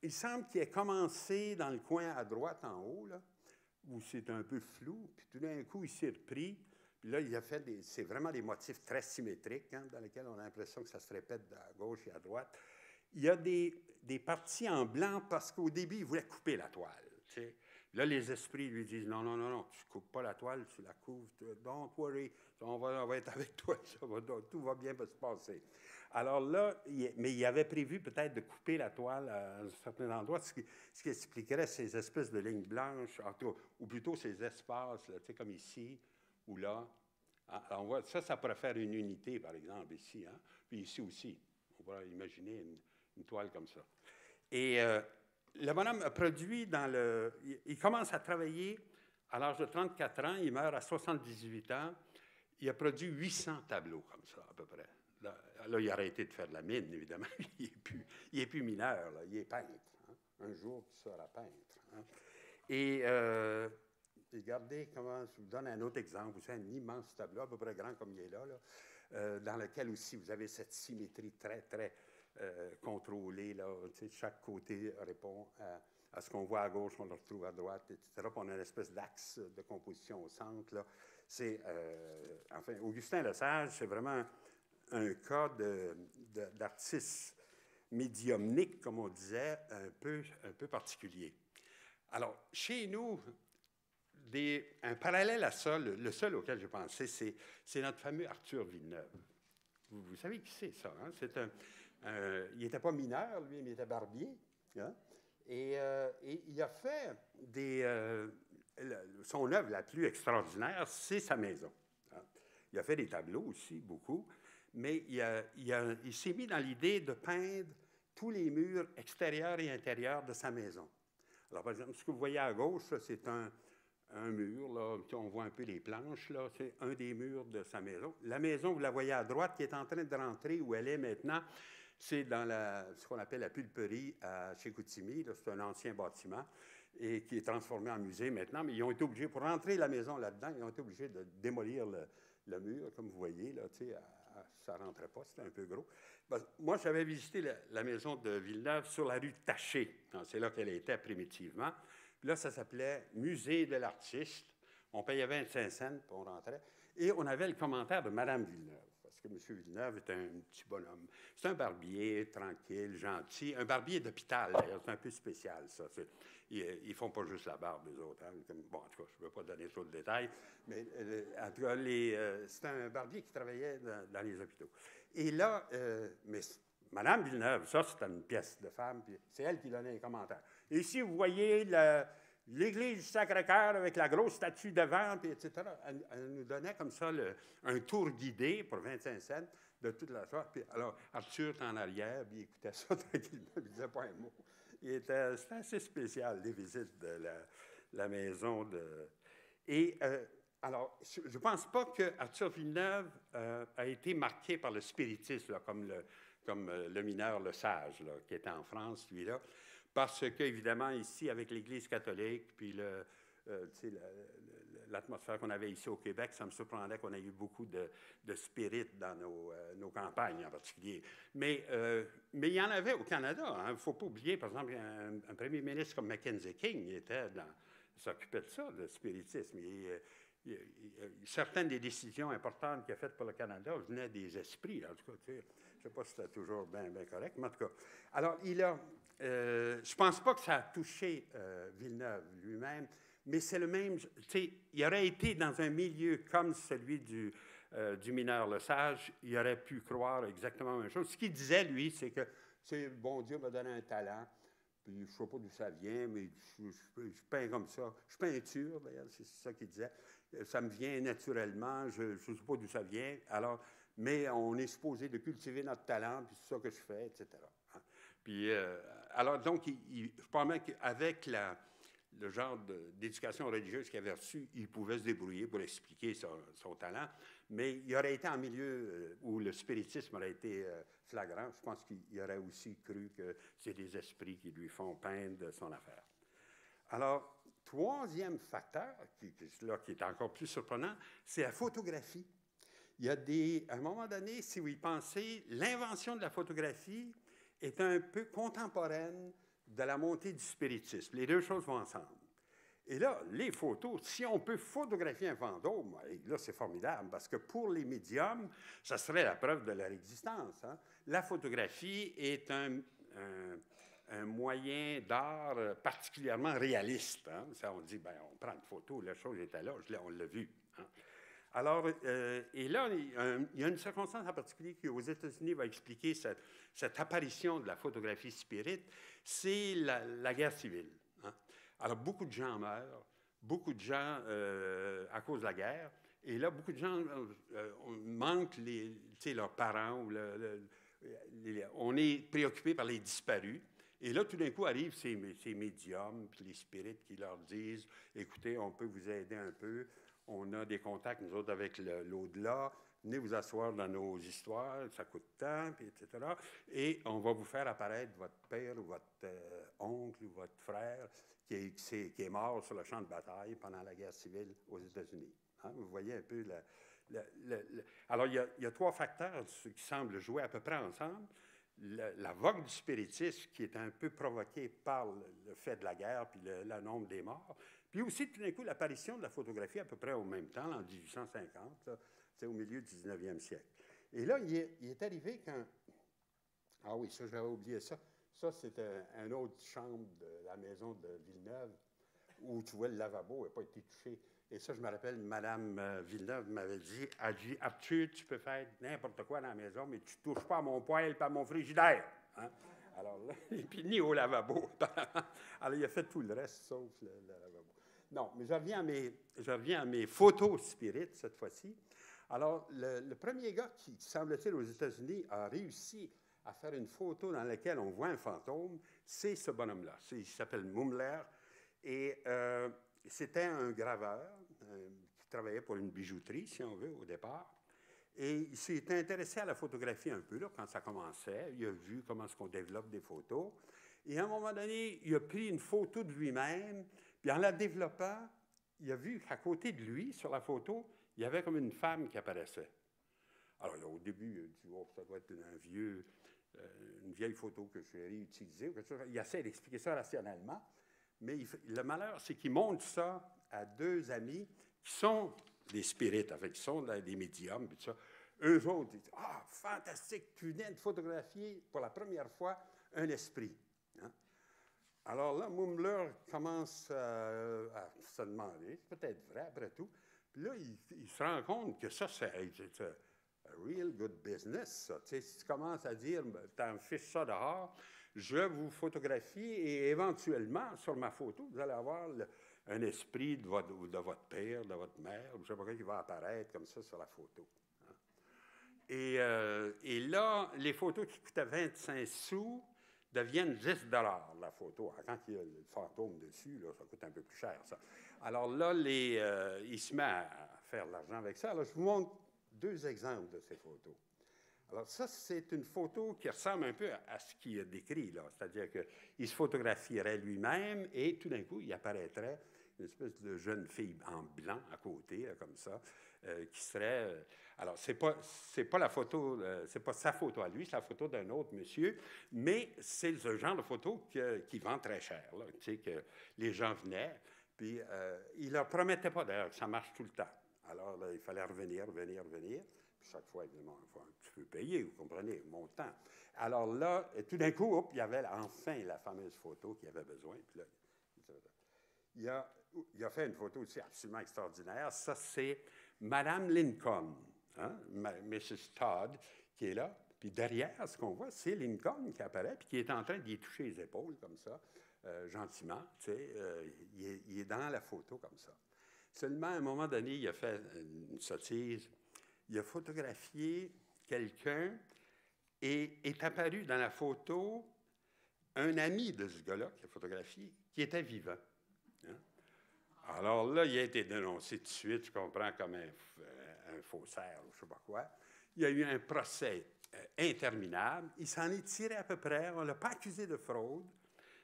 il semble qu'il ait commencé dans le coin à droite, en haut, là, où c'est un peu flou, puis tout d'un coup, il s'est repris, puis là, il a fait c'est vraiment des motifs très symétriques, hein, dans lesquels on a l'impression que ça se répète à gauche et à droite. Il y a des parties en blanc parce qu'au début, il voulait couper la toile, tu sais. Là, les esprits lui disent, non, non, non, non, tu ne coupes pas la toile, tu la couvres, don't worry, on va être avec toi, tout va bien se passer. Alors là, mais il avait prévu peut-être de couper la toile à un certain endroit, ce qui expliquerait ces espèces de lignes blanches, ou plutôt ces espaces, là, tu sais, comme ici ou là. Hein? Alors on voit, ça pourrait faire une unité, par exemple, ici, hein? Puis ici aussi. On pourrait imaginer une toile comme ça. Et le bonhomme a produit il commence à travailler à l'âge de 34 ans, il meurt à 78 ans. Il a produit 800 tableaux comme ça, à peu près. Là, il a arrêté de faire de la mine, évidemment. Il n'est plus mineur, là. Il est peintre. Hein. Un jour, tu seras peintre. Hein. Et regardez comment, je vous donne un autre exemple. Vous avez un immense tableau, à peu près grand comme il est là, dans lequel aussi vous avez cette symétrie très, très contrôlée. Là. Tu sais, chaque côté répond à ce qu'on voit à gauche, on le retrouve à droite, etc. Puis on a une espèce d'axe de composition au centre. Là. Enfin, Augustin Lesage, c'est vraiment un cas d'artiste médiumnique, comme on disait, un peu particulier. Alors, chez nous, un parallèle à ça, le seul auquel j'ai pensé, c'est notre fameux Arthur Villeneuve. Vous savez qui c'est, ça? Hein? Il n'était pas mineur, lui, mais il était barbier. Hein? Et il a fait son œuvre la plus extraordinaire, c'est sa maison. Hein? Il a fait des tableaux aussi, beaucoup, mais il s'est mis dans l'idée de peindre tous les murs extérieurs et intérieurs de sa maison. Alors, par exemple, ce que vous voyez à gauche, là, c'est un mur, là, on voit un peu les planches, là, c'est un des murs de sa maison. La maison, vous la voyez à droite, qui est en train de rentrer où elle est maintenant, C'est dans ce qu'on appelle la pulperie à Chicoutimi. C'est un ancien bâtiment et qui est transformé en musée maintenant. Mais ils ont été obligés, pour rentrer la maison là-dedans, ils ont été obligés de démolir le mur, comme vous voyez. Là, ça ne rentrait pas, c'était un peu gros. Ben, moi, j'avais visité la maison de Villeneuve sur la rue Taché. C'est là qu'elle était primitivement. Puis là, ça s'appelait Musée de l'artiste. On payait 25 cents, puis on rentrait. Et on avait le commentaire de Mme Villeneuve. Parce que M. Villeneuve est un petit bonhomme. C'est un barbier tranquille, gentil. Un barbier d'hôpital, d'ailleurs. C'est un peu spécial, ça. Ils ne font pas juste la barbe, les autres. Hein. Bon, en tout cas, je ne veux pas donner trop de détails. Mais en tout cas, c'est un barbier qui travaillait dans les hôpitaux. Et là, mais Mme Villeneuve, ça, c'était une pièce de femme. Puis c'est elle qui donnait les commentaires. Et ici, vous voyez l'église du Sacré-Cœur avec la grosse statue devant, puis etc. Elle nous donnait comme ça un tour guidé pour 25 cents de toute la soirée. Puis alors, Arthur était en arrière, puis il écoutait ça tranquillement, il ne disait pas un mot. C'était assez spécial, les visites de la maison de... Et alors, je ne pense pas que Arthur Villeneuve a été marqué par le spiritisme, là, comme le mineur Le Sage, là, qui était en France, lui-là. Parce qu'évidemment, ici, avec l'Église catholique, puis l'atmosphère qu'on avait ici au Québec, ça me surprendrait qu'on ait eu beaucoup de spirit dans nos campagnes en particulier. Mais il y en avait au Canada. Il ne faut pas oublier, par exemple, un premier ministre comme Mackenzie King s'occupait de ça, le spiritisme. Certaines des décisions importantes qu'il a faites pour le Canada venaient des esprits. En tout cas, je ne sais pas si c'était toujours bien correct, mais en tout cas. Alors, je ne pense pas que ça a touché Villeneuve lui-même, mais c'est le même. Il aurait été dans un milieu comme celui du mineur Le Sage, il aurait pu croire exactement la même chose. Ce qu'il disait, lui, c'est que bon Dieu m'a donné un talent, puis je ne sais pas d'où ça vient, mais je peins comme ça. Je peinture, d'ailleurs, c'est ça qu'il disait. Ça me vient naturellement, je ne sais pas d'où ça vient. Alors, mais on est supposé de cultiver notre talent, puis c'est ça que je fais, etc. Puis, alors, donc, je pense même qu'avec le genre d'éducation religieuse qu'il avait reçu, il pouvait se débrouiller pour expliquer son talent, mais il aurait été en milieu où le spiritisme aurait été flagrant. Je pense qu'il aurait aussi cru que c'est des esprits qui lui font peindre son affaire. Alors, troisième facteur, qui est encore plus surprenant, c'est la photographie. Il y a à un moment donné, si vous y pensez, l'invention de la photographie est un peu contemporaine de la montée du spiritisme. Les deux choses vont ensemble. Et là, les photos, si on peut photographier un fantôme, là, c'est formidable, parce que pour les médiums, ça serait la preuve de leur existence. Hein. La photographie est un moyen d'art particulièrement réaliste. Hein. Ça, on dit, on prend une photo, la chose était là, on l'a vue. Hein. Alors, et là, il y a une circonstance en particulier qui, aux États-Unis, va expliquer cette apparition de la photographie spirit, c'est la guerre civile. Hein. Alors, beaucoup de gens meurent, beaucoup de gens à cause de la guerre, et là, beaucoup de gens manquent leurs parents, ou on est préoccupé par les disparus. Et là, tout d'un coup, arrivent ces médiums, puis les spirites qui leur disent, écoutez, on peut vous aider un peu. On a des contacts, nous autres, avec l'au-delà. Venez vous asseoir dans nos histoires, ça coûte tant, puis etc. Et on va vous faire apparaître votre père ou votre oncle ou votre frère qui est mort sur le champ de bataille pendant la guerre civile aux États-Unis. Hein? Vous voyez un peu Alors, il y a trois facteurs qui semblent jouer à peu près ensemble. La vogue du spiritisme qui est un peu provoquée par le fait de la guerre puis le nombre des morts. Puis aussi, tout d'un coup, l'apparition de la photographie à peu près au même temps, en 1850, c'est au milieu du 19e siècle. Et là, il est arrivé qu'un... Ah oui, ça, j'avais oublié ça. Ça, c'était une autre chambre de la maison de Villeneuve où, tu vois, le lavabo n'a pas été touché. Et ça, je me rappelle, Mme Villeneuve m'avait dit, elle dit, Arthur, tu peux faire n'importe quoi dans la maison, mais tu ne touches pas à mon poêle et à mon frigidaire. Hein? Alors là, et puis ni au lavabo. Alors, il a fait tout le reste, sauf le lavabo. Non, mais je reviens à mes photos spirites, cette fois-ci. Alors, le premier gars qui, semble-t-il, aux États-Unis, a réussi à faire une photo dans laquelle on voit un fantôme, c'est ce bonhomme-là. Il s'appelle Mumler. Et c'était un graveur qui travaillait pour une bijouterie, si on veut, au départ. Et il s'est intéressé à la photographie un peu, là, quand ça commençait. Il a vu comment est-ce qu'on développe des photos. Et à un moment donné, il a pris une photo de lui-même, puis en la développant, il a vu qu'à côté de lui, sur la photo, il y avait comme une femme qui apparaissait. Alors, là, au début, il a dit, oh, ça doit être une vieille photo que j'ai réutilisée. Il essaie d'expliquer ça rationnellement. Mais le malheur, c'est qu'il montre ça à deux amis qui sont des spirites, en fait, qui sont des médiums, puis tout ça. Eux autres, ils disent, ah, fantastique, tu viens de photographier pour la première fois un esprit. Hein? Alors là, Mumler commence à se demander, c'est peut-être vrai après tout. Puis là, il se rend compte que ça, c'est a real good business, ça. Tu sais, si tu commences à dire, t'en fiches ça dehors, je vous photographie et éventuellement, sur ma photo, vous allez avoir un esprit de votre père, de votre mère, ou je ne sais pas quoi, qui va apparaître comme ça sur la photo. Hein. Et là, les photos qui coûtaient 25 sous deviennent 10 $ la photo. Quand il y a le fantôme dessus, là, ça coûte un peu plus cher, ça. Alors là, il se met à faire de l'argent avec ça. Alors, je vous montre deux exemples de ces photos. Alors ça, c'est une photo qui ressemble un peu à ce qu'il a décrit, là. C'est-à-dire qu'il se photograpierait lui-même et tout d'un coup, il apparaîtrait une espèce de jeune fille en blanc à côté, là, comme ça, qui serait... alors, c'est pas la photo, c'est pas sa photo à lui, c'est la photo d'un autre monsieur, mais c'est ce genre de photo qui vend très cher, là, tu sais, que les gens venaient, puis il leur promettait pas d'ailleurs que ça marche tout le temps. Alors, là, il fallait revenir. Puis chaque fois, évidemment, il faut un petit peu payer, vous comprenez, montant. Alors là, tout d'un coup, il y avait enfin la fameuse photo qu'il avait besoin. Puis là, il a fait une photo aussi absolument extraordinaire. Ça, c'est Madame Lincoln, hein, Mrs. Todd, qui est là. Puis derrière, ce qu'on voit, c'est Lincoln qui apparaît, puis qui est en train d'y toucher les épaules, comme ça, gentiment. Tu sais, il est dans la photo, comme ça. Seulement, à un moment donné, il a fait une sottise. Il a photographié quelqu'un et est apparu dans la photo un ami de ce gars-là qui a photographié, qui était vivant. Hein? Alors là, il a été dénoncé tout de suite, je comprends, comme un faussaire ou je ne sais pas quoi. Il y a eu un procès interminable. Il s'en est tiré à peu près. On ne l'a pas accusé de fraude,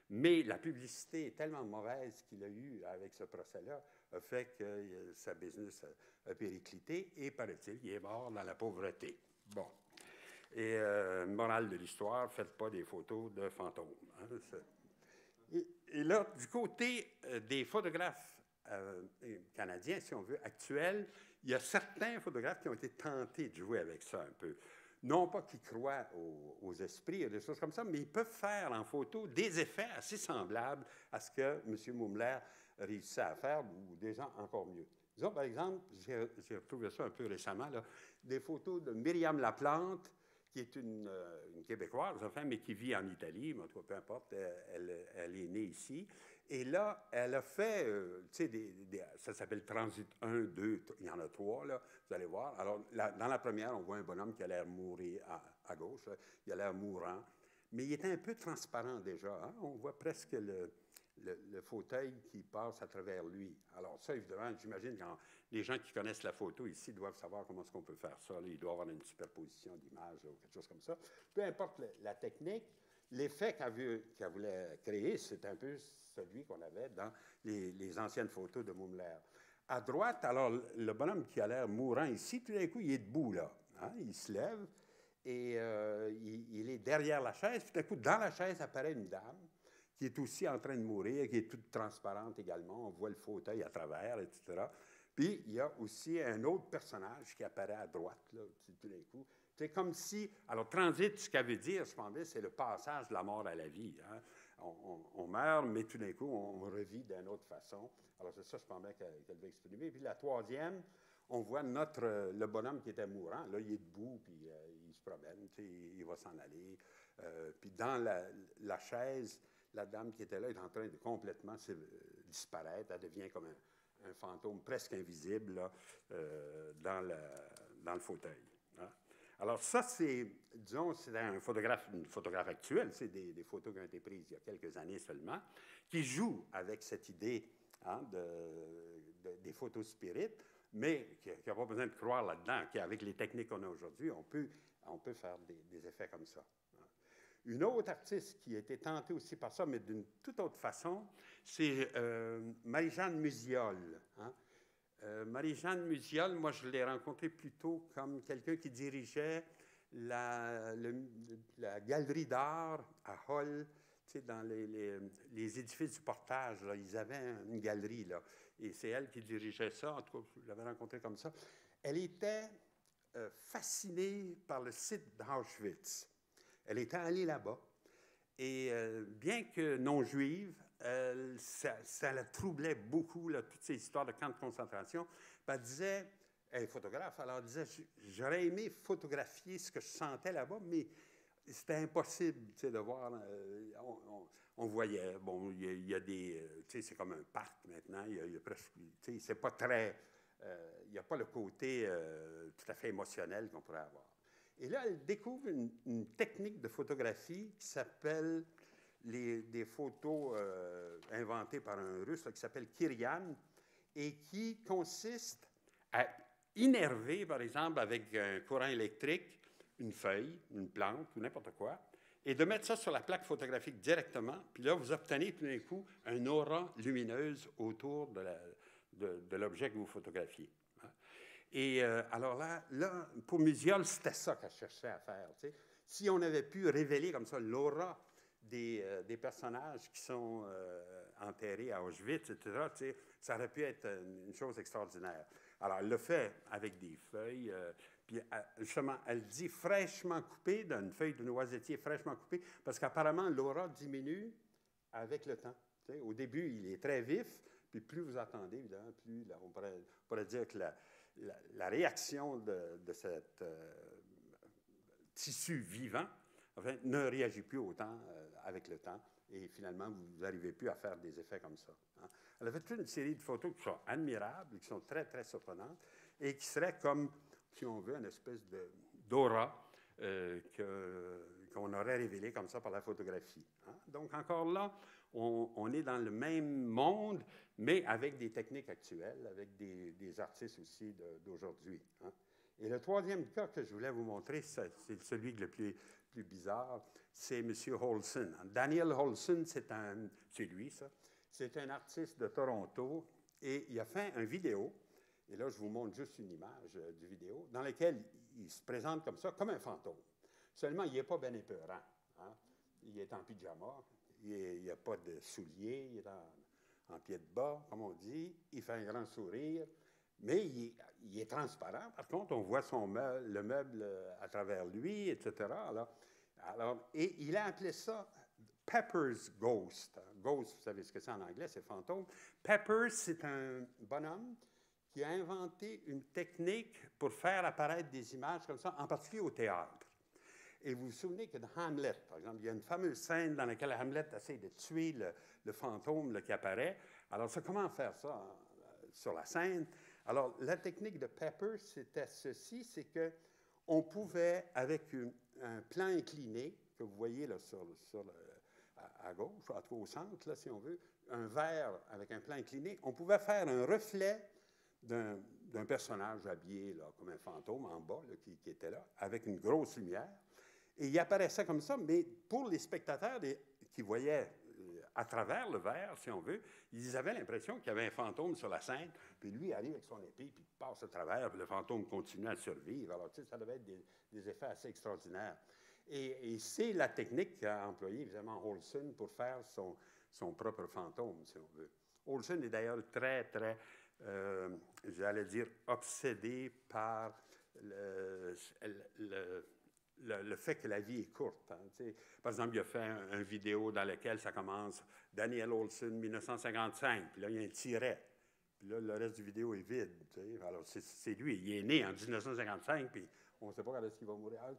mais la publicité est tellement mauvaise qu'il a eu avec ce procès-là a fait que sa business a périclité et, paraît-il, il est mort dans la pauvreté. Bon. Et morale de l'histoire, faites pas des photos de fantômes. Hein, et là, du côté des photographes canadiens, si on veut, actuels, il y a certains photographes qui ont été tentés de jouer avec ça un peu. Non pas qu'ils croient aux esprits et des choses comme ça, mais ils peuvent faire en photo des effets assez semblables à ce que M. Mumler réussissait à faire, ou des gens encore mieux. Disons, par exemple, j'ai retrouvé ça un peu récemment, là, des photos de Myriam Laplante, qui est une Québécoise, enfin, mais qui vit en Italie, mais en tout cas, peu importe, elle est née ici. Et là, elle a fait, tu sais, ça s'appelle Transit 1, 2, il y en a 3, là, vous allez voir. Alors, dans la première, on voit un bonhomme qui a l'air mourir à gauche, là, il a l'air mourant, mais il est un peu transparent déjà. Hein? On voit presque le fauteuil qui passe à travers lui. Alors ça, évidemment, j'imagine que les gens qui connaissent la photo ici doivent savoir comment est-ce qu'on peut faire ça. Là, il doit y avoir une superposition d'images ou quelque chose comme ça. Peu importe la technique, l'effet qu'elle voulait créer, c'est un peu celui qu'on avait dans les anciennes photos de Mumler. À droite, alors, le bonhomme qui a l'air mourant ici, tout d'un coup, il est debout, là. Hein? Il se lève et il est derrière la chaise. Tout d'un coup, dans la chaise apparaît une dame qui est aussi en train de mourir, qui est toute transparente également. On voit le fauteuil à travers, etc. Puis, il y a aussi un autre personnage qui apparaît à droite, là, tout d'un coup. C'est comme si... Alors, transit, ce qu'elle veut dire, je pense, c'est le passage de la mort à la vie. Hein? On meurt, mais tout d'un coup, on revit d'une autre façon. Alors, c'est ça, je pense, qu'elle veut exprimer. Puis, la troisième, on voit le bonhomme qui était mourant. Là, il est debout, puis il se promène, il va s'en aller. Puis, dans la chaise... La dame qui était là est en train de complètement disparaître. Elle devient comme un fantôme presque invisible là, dans le fauteuil. Hein. Alors ça, c'est, disons, c'est une photographe actuelle. C'est des photos qui ont été prises il y a quelques années seulement, qui jouent avec cette idée hein, des photos spirites. mais qui n'a pas besoin de croire là-dedans, qu'avec les techniques qu'on a aujourd'hui, on peut faire des effets comme ça. Une autre artiste qui a été tentée aussi par ça, mais d'une toute autre façon, c'est Marie-Jeanne Musiol. Hein? Marie-Jeanne Musiol, moi, je l'ai rencontrée plutôt comme quelqu'un qui dirigeait la galerie d'art à Hull, tu sais, dans les édifices du Portage. Là, ils avaient une galerie, là, et c'est elle qui dirigeait ça. En tout cas, je l'avais rencontrée comme ça. Elle était fascinée par le site d'Auschwitz. Elle était allée là-bas, et bien que non-juive, ça la troublait beaucoup, là, toutes ces histoires de camps de concentration. Puis elle disait, elle est photographe, alors elle disait, j'aurais aimé photographier ce que je sentais là-bas, mais c'était impossible, tu sais, de voir. On voyait, bon, il y a des, tu sais, c'est comme un parc maintenant, il y a presque, tu sais, c'est pas très, il n'y a pas le côté tout à fait émotionnel qu'on pourrait avoir. Et là, elle découvre une technique de photographie qui s'appelle des photos inventées par un Russe là, qui s'appelle Kirian et qui consiste à innerver, par exemple, avec un courant électrique, une feuille, une plante ou n'importe quoi, et de mettre ça sur la plaque photographique directement. Puis là, vous obtenez tout d'un coup une aura lumineuse autour de l'objet que vous photographiez. Et alors là, pour Musiol, c'était ça qu'elle cherchait à faire. Tu sais. Si on avait pu révéler comme ça l'aura des personnages qui sont enterrés à Auschwitz, etc., tu sais, ça aurait pu être une chose extraordinaire. Alors, elle le fait avec des feuilles, puis justement, elle dit fraîchement coupée, d'une feuille de noisetier fraîchement coupée, parce qu'apparemment, l'aura diminue avec le temps. Tu sais. Au début, il est très vif, puis plus vous attendez, évidemment, plus là, on pourrait dire que la réaction de cet tissu vivant enfin, ne réagit plus autant avec le temps et finalement, vous n'arrivez plus à faire des effets comme ça. Hein. Elle a fait toute une série de photos qui sont admirables, qui sont très, très surprenantes et qui seraient comme, si on veut, une espèce d'aura qu'on aurait révélée comme ça par la photographie. Hein. Donc, encore là, on est dans le même monde, mais avec des techniques actuelles, avec des artistes aussi d'aujourd'hui. Hein. Et le troisième cas que je voulais vous montrer, c'est celui le plus bizarre, c'est M. Holson. Daniel Holson, c'est lui, ça. C'est un artiste de Toronto et il a fait une vidéo, et là, je vous montre juste une image du vidéo, dans laquelle il se présente comme ça, comme un fantôme. Seulement, il n'est pas bien épeurant. Hein? Il est en pyjama, il n'y a pas de souliers, il est en pied de bas, comme on dit, il fait un grand sourire, mais il est transparent. Par contre, on voit le meuble à travers lui, etc. Et il a appelé ça Pepper's Ghost. Ghost, vous savez ce que c'est en anglais, c'est fantôme. Pepper, c'est un bonhomme qui a inventé une technique pour faire apparaître des images comme ça, en particulier au théâtre. Et vous vous souvenez que dans Hamlet, par exemple, il y a une fameuse scène dans laquelle Hamlet essaie de tuer le fantôme qui apparaît. Alors, comment faire ça sur la scène? Alors, la technique de Pepper, c'était ceci, c'est qu'on pouvait, avec un plan incliné, que vous voyez là, à gauche, en tout cas au centre, là, si on veut, un verre avec un plan incliné, on pouvait faire un reflet d'un personnage habillé là, comme un fantôme en bas, là, qui était là, avec une grosse lumière. Et il apparaissait comme ça, mais pour les spectateurs qui voyaient à travers le verre, si on veut, ils avaient l'impression qu'il y avait un fantôme sur la scène, puis lui arrive avec son épée, puis il passe à travers, puis le fantôme continue à survivre. Alors, tu sais, ça devait être des effets assez extraordinaires. Et c'est la technique qu'a employée, évidemment, Olson pour faire son propre fantôme, si on veut. Olson est d'ailleurs très, très, j'allais dire, obsédé par le fait que la vie est courte. Hein, par exemple, il a fait une vidéo dans laquelle ça commence « Daniel Olson, 1955 », puis là, il y a un tiret. Puis là, le reste du vidéo est vide. Alors, c'est lui. Il est né en 1955, puis on ne sait pas quand est-ce qu'il va mourir. Alors,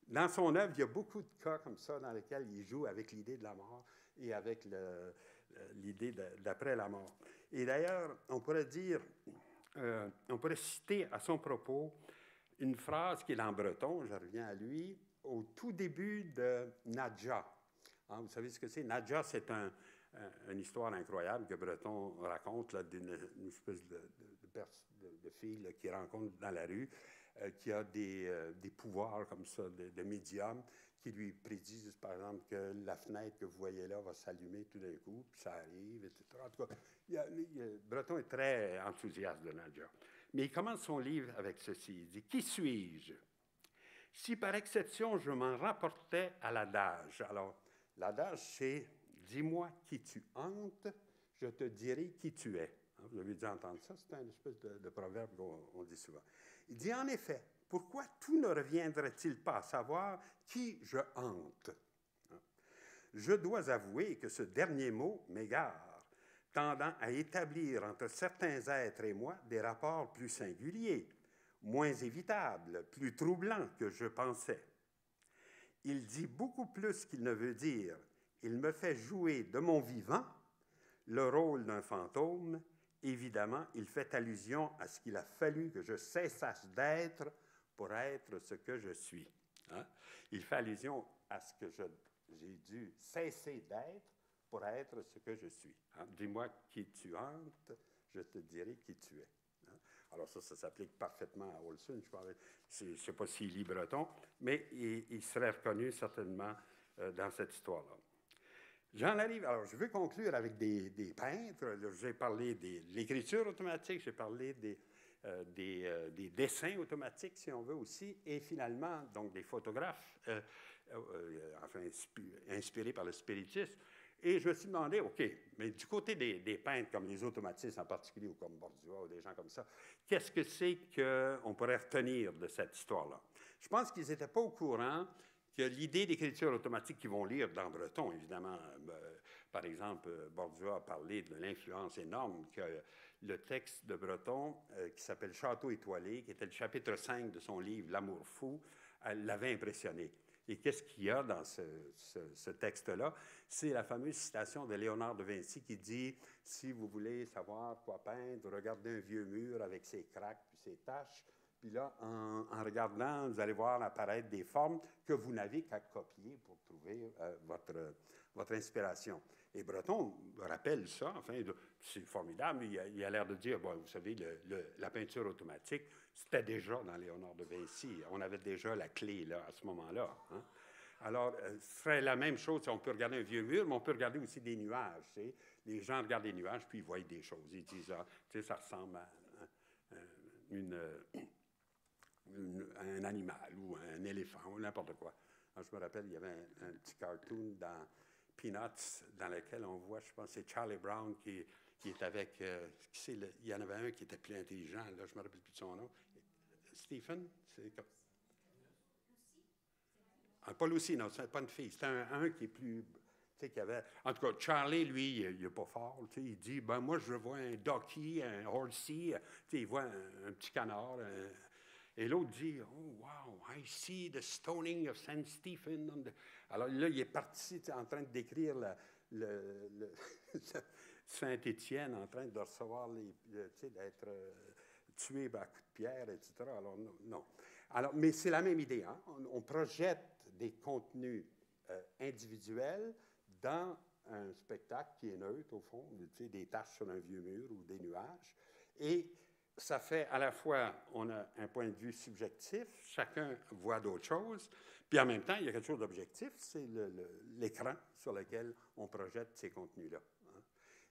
dans son œuvre, il y a beaucoup de cas comme ça dans lesquels il joue avec l'idée de la mort et avec l'idée d'après la mort. Et d'ailleurs, on pourrait citer à son propos une phrase qui est en breton, je reviens à lui, au tout début de Nadja. Hein, vous savez ce que c'est? Nadja, c'est une histoire incroyable que Breton raconte d'une espèce de fille là, qu'il rencontre dans la rue, qui a des pouvoirs comme ça, de médium, qui lui prédisent, par exemple, que la fenêtre que vous voyez là va s'allumer tout d'un coup, puis ça arrive, etc. En tout cas, Breton est très enthousiaste de Nadja. Mais il commence son livre avec ceci. Il dit « Qui suis-je? Si par exception, je m'en rapportais à l'adage. » Alors, l'adage, c'est « Dis-moi qui tu hantes, je te dirai qui tu es. » Vous avez dû entendre ça, c'est une espèce de proverbe qu'on dit souvent. Il dit « En effet, pourquoi tout ne reviendrait-il pas à savoir qui je hante? » Je dois avouer que ce dernier mot m'égare, tendant à établir entre certains êtres et moi des rapports plus singuliers, moins évitables, plus troublants que je pensais. Il dit beaucoup plus qu'il ne veut dire. Il me fait jouer de mon vivant le rôle d'un fantôme. Évidemment, il fait allusion à ce qu'il a fallu que je cessasse d'être pour être ce que je suis. Hein? Il fait allusion à ce que j'ai dû cesser d'être pour être ce que je suis. Hein? Dis-moi qui tu hantes, je te dirai qui tu es. Hein? Alors ça s'applique parfaitement à Olson. Je ne sais pas s'il lit Breton, mais il serait reconnu certainement dans cette histoire-là. J'en arrive, alors je veux conclure avec des peintres. J'ai parlé de l'écriture automatique, j'ai parlé des dessins automatiques, si on veut aussi, et finalement, donc des photographes, enfin inspirés par le spiritisme. Et je me suis demandé, OK, mais du côté des peintres comme les automatistes en particulier, ou comme Bordua, ou des gens comme ça, qu'est-ce que c'est qu'on pourrait retenir de cette histoire-là? Je pense qu'ils n'étaient pas au courant que l'idée d'écriture automatique qu'ils vont lire dans Breton, évidemment, par exemple, Bordua a parlé de l'influence énorme que le texte de Breton, qui s'appelle Château étoilé, qui était le chapitre 5 de son livre L'amour fou, l'avait impressionné. Et qu'est-ce qu'il y a dans ce texte-là? C'est la fameuse citation de Léonard de Vinci qui dit « Si vous voulez savoir quoi peindre, regardez un vieux mur avec ses craques puis ses taches. » Puis là, en regardant, vous allez voir apparaître des formes que vous n'avez qu'à copier pour trouver votre inspiration. Et Breton rappelle ça, enfin, c'est formidable. Il a l'air de dire, bon, vous savez, la peinture automatique, c'était déjà dans Léonard de Vinci. On avait déjà la clé là, à ce moment-là. Hein? Alors, ce serait la même chose. On peut regarder un vieux mur, mais on peut regarder aussi des nuages. Tu sais. Les gens regardent des nuages, puis ils voient des choses. Ils disent, ah, tu sais, ça ressemble à un animal ou un éléphant ou n'importe quoi. Alors, je me rappelle, il y avait un petit cartoon dans Peanuts dans lequel on voit, je pense, c'est Charlie Brown qui est avec, il y en avait un qui était plus intelligent, là, je ne me rappelle plus de son nom. Stephen? C'est comme... Ah, pas Lucy, non, c'est pas une fille. C'est un qui est plus... Tu sais, qui avait... En tout cas, Charlie, lui, il n'est pas fort. Tu sais, il dit, ben moi, je vois un ducky, un horsey. Tu sais, il voit un petit canard. Et l'autre dit, oh, wow, I see the stoning of Saint Stephen. Alors là, il est parti en train de décrire Saint-Étienne en train de recevoir d'être tué à coups de pierre, etc. Alors, non. Alors, mais c'est la même idée. Hein? On projette des contenus individuels dans un spectacle qui est neutre, au fond, des taches sur un vieux mur ou des nuages. Et ça fait à la fois, on a un point de vue subjectif, chacun voit d'autres choses, puis en même temps, il y a quelque chose d'objectif, c'est l'écran sur lequel on projette ces contenus-là. Hein.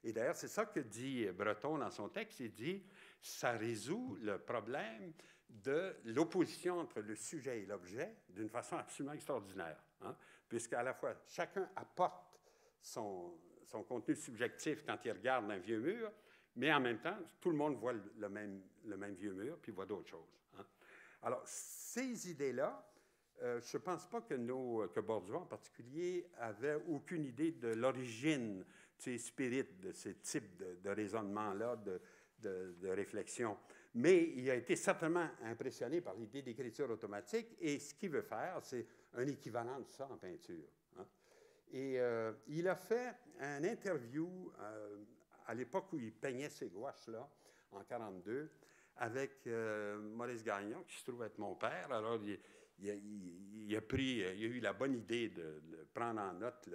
Et d'ailleurs, c'est ça que dit Breton dans son texte, il dit « ça résout le problème de l'opposition entre le sujet et l'objet d'une façon absolument extraordinaire. Hein, puisqu'à la fois, chacun apporte son contenu subjectif quand il regarde un vieux mur, mais en même temps, tout le monde voit le même vieux mur, puis voit d'autres choses. Hein. Alors, ces idées-là, je ne pense pas que Bordua, en particulier, avait aucune idée de l'origine spirite de ce type de raisonnement-là, de réflexion. Mais il a été certainement impressionné par l'idée d'écriture automatique, et ce qu'il veut faire, c'est un équivalent de ça en peinture. Hein. Et il a fait une interview à l'époque où il peignait ces gouaches-là, en 1942, avec Maurice Gagnon, qui se trouve être mon père. Alors, il a eu la bonne idée de prendre en note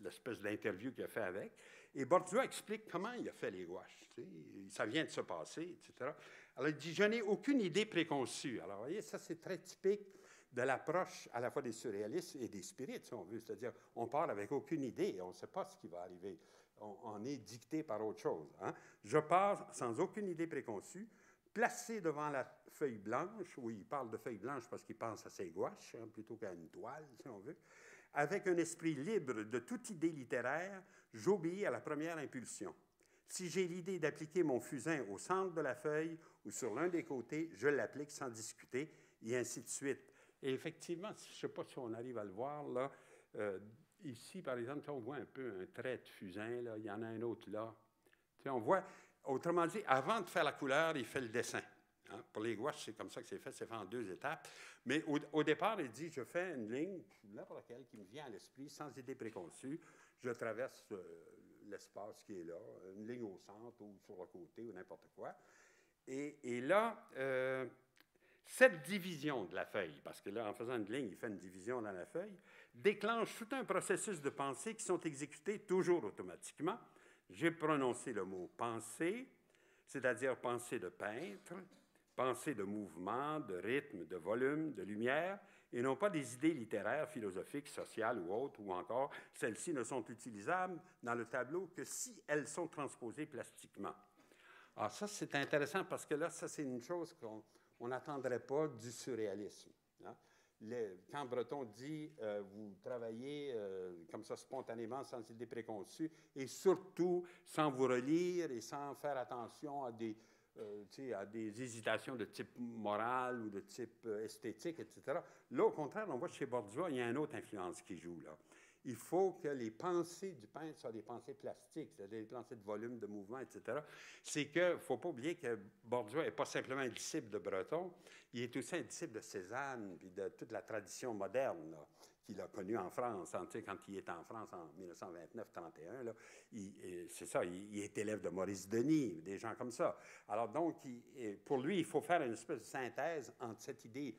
l'espèce d'interview qu'il a fait avec. Et Bordua explique comment il a fait les gouaches. Tu sais, ça vient de se passer, etc. Alors, il dit, je n'ai aucune idée préconçue. Alors, vous voyez, ça, c'est très typique de l'approche à la fois des surréalistes et des spirites, si on veut. C'est-à-dire, on part avec aucune idée, on ne sait pas ce qui va arriver. On est dicté par autre chose. Hein? Je pars sans aucune idée préconçue, placé devant la feuille blanche, où il parle de feuille blanche parce qu'il pense à ses gouaches, hein, plutôt qu'à une toile, si on veut. Avec un esprit libre de toute idée littéraire, j'obéis à la première impulsion. Si j'ai l'idée d'appliquer mon fusain au centre de la feuille ou sur l'un des côtés, je l'applique sans discuter, et ainsi de suite. Et effectivement, je ne sais pas si on arrive à le voir, là, ici, par exemple, on voit un peu un trait de fusain, là, il y en a un autre là. Tu sais, on voit, autrement dit, avant de faire la couleur, il fait le dessin. Hein? Pour les gouaches, c'est comme ça que c'est fait en 2 étapes. Mais au départ, il dit, je fais une ligne, n'importe laquelle, qui me vient à l'esprit, sans idée préconçue. Je traverse l'espace qui est là, une ligne au centre ou sur le côté ou n'importe quoi. Et là, cette division de la feuille, parce que là, en faisant une ligne, il fait une division dans la feuille, déclenche tout un processus de pensée qui sont exécutés toujours automatiquement. J'ai prononcé le mot « pensée », c'est-à-dire pensée de peintre, pensée de mouvement, de rythme, de volume, de lumière, et non pas des idées littéraires, philosophiques, sociales ou autres, ou encore celles-ci ne sont utilisables dans le tableau que si elles sont transposées plastiquement. Alors ça, c'est intéressant parce que là, ça, c'est une chose qu'on n'attendrait pas du surréalisme. Hein? Quand Breton dit vous travaillez comme ça spontanément, sans idée préconçue, et surtout sans vous relire et sans faire attention à des hésitations de type moral ou de type esthétique, etc. Là, au contraire, on voit chez Bordua, il y a une autre influence qui joue là. Il faut que les pensées du peintre soient des pensées plastiques, c'est-à-dire des pensées de volume, de mouvement, etc. C'est qu'il ne faut pas oublier que Bordua n'est pas simplement un disciple de Breton, il est aussi un disciple de Cézanne, puis de toute la tradition moderne qu'il a connue en France. Hein, quand il est en France en 1929-31, c'est ça, il est élève de Maurice Denis, des gens comme ça. Alors donc, pour lui, il faut faire une espèce de synthèse entre cette idée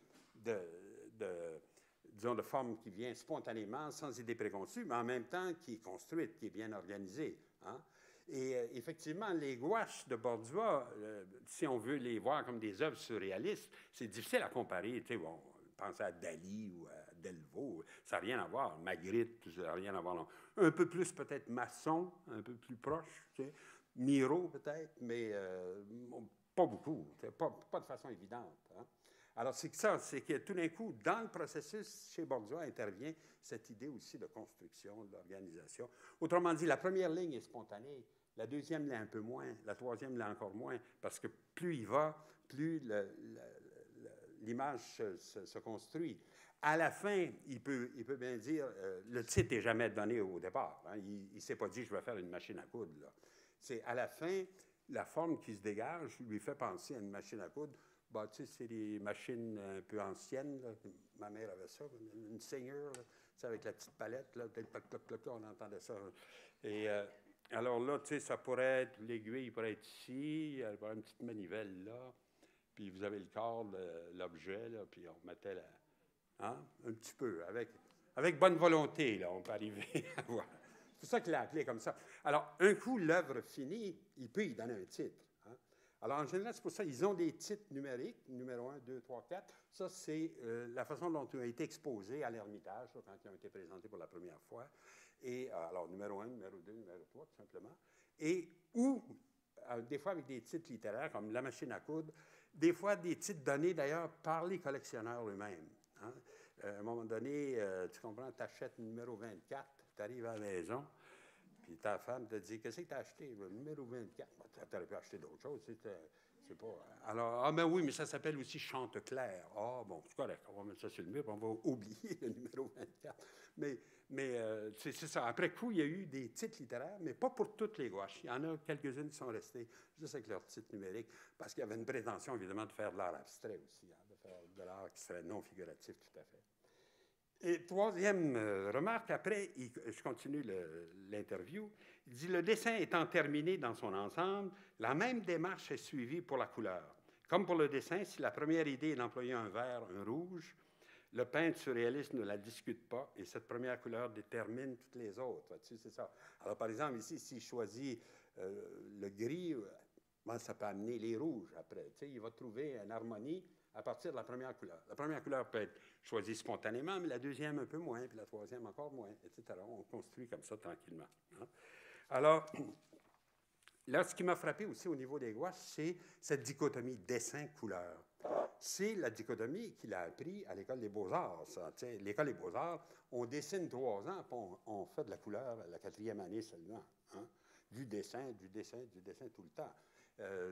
disons, de forme qui vient spontanément, sans idée préconçue, mais en même temps qui est construite, qui est bien organisée. Hein? Et effectivement, les gouaches de Bordua, si on veut les voir comme des œuvres surréalistes, c'est difficile à comparer. Tu sais, bon, pensez à Dali ou à Delvaux, ça n'a rien à voir. Magritte, ça n'a rien à voir. Non. Un peu plus peut-être Masson, un peu plus proche. Tu sais. Miro peut-être, mais pas beaucoup, pas de façon évidente. Hein? Alors, c'est que ça, c'est que tout d'un coup, dans le processus, chez Bordua intervient cette idée aussi de construction, d'organisation. Autrement dit, la première ligne est spontanée, la deuxième l'est un peu moins, la troisième l'est encore moins, parce que plus il va, plus l'image se construit. À la fin, il peut bien dire, le titre n'est jamais donné au départ. Hein, il ne s'est pas dit, je vais faire une machine à coudre. Là. C'est à la fin, la forme qui se dégage lui fait penser à une machine à coudre. Bah, tu sais, c'est des machines un peu anciennes. Là. Ma mère avait ça, une Singer, avec la petite palette, là, on entendait ça. Et alors là, tu sais, ça pourrait être, l'aiguille pourrait être ici, il y aurait une petite manivelle là, puis vous avez le corps de l'objet, là, puis on mettait un petit peu, avec bonne volonté, là, on peut arriver à voir. C'est pour ça qu'il l'a appelé comme ça. Alors, un coup, l'œuvre finie, il peut y donner un titre. Alors, en général, c'est pour ça qu'ils ont des titres numériques, numéro 1, 2, 3, 4. Ça, c'est la façon dont ils ont été exposés à l'Ermitage, quand ils ont été présentés pour la première fois. Et alors, numéro 1, numéro 2, numéro 3, tout simplement. Ou, des fois, avec des titres littéraires, comme La machine à coudre, des fois, des titres donnés, d'ailleurs, par les collectionneurs eux-mêmes. Hein. À un moment donné, tu comprends, tu achètes numéro 24, tu arrives à la maison, puis ta femme te dit, qu'est-ce que tu as acheté? Le numéro 24. Tu aurais pu acheter d'autres choses. C'est pas... Alors, ben oui, mais ça s'appelle aussi Chanteclair. Ah, bon, c'est correct. On va mettre ça sur le mur, puis on va oublier le numéro 24. Mais c'est ça. Après coup, il y a eu des titres littéraires, mais pas pour toutes les gouaches. Il y en a quelques-unes qui sont restées juste avec leur titre numérique, parce qu'il y avait une prétention, évidemment, de faire de l'art abstrait aussi, hein, de faire de l'art qui serait non figuratif, tout à fait. Et troisième remarque, après, je continue l'interview, il dit « Le dessin étant terminé dans son ensemble, la même démarche est suivie pour la couleur. Comme pour le dessin, si la première idée est d'employer un vert, un rouge, Le peintre surréaliste ne la discute pas et cette première couleur détermine toutes les autres. Vois-tu, c'est ça. Alors, par exemple, ici, s'il choisit le gris, ben, ça peut amener les rouges après. Tu sais, il va trouver une harmonie à partir de la première couleur. La première couleur peut être choisie spontanément, mais la deuxième un peu moins, puis la troisième encore moins, etc. On construit comme ça tranquillement. Hein? Alors, là, ce qui m'a frappé aussi au niveau des gouaches, c'est cette dichotomie dessin-couleur. C'est la dichotomie qu'il a appris à l'École des beaux-arts. L'École des beaux-arts, on dessine 3 ans, puis on fait de la couleur la 4e année seulement. Hein? Du dessin tout le temps.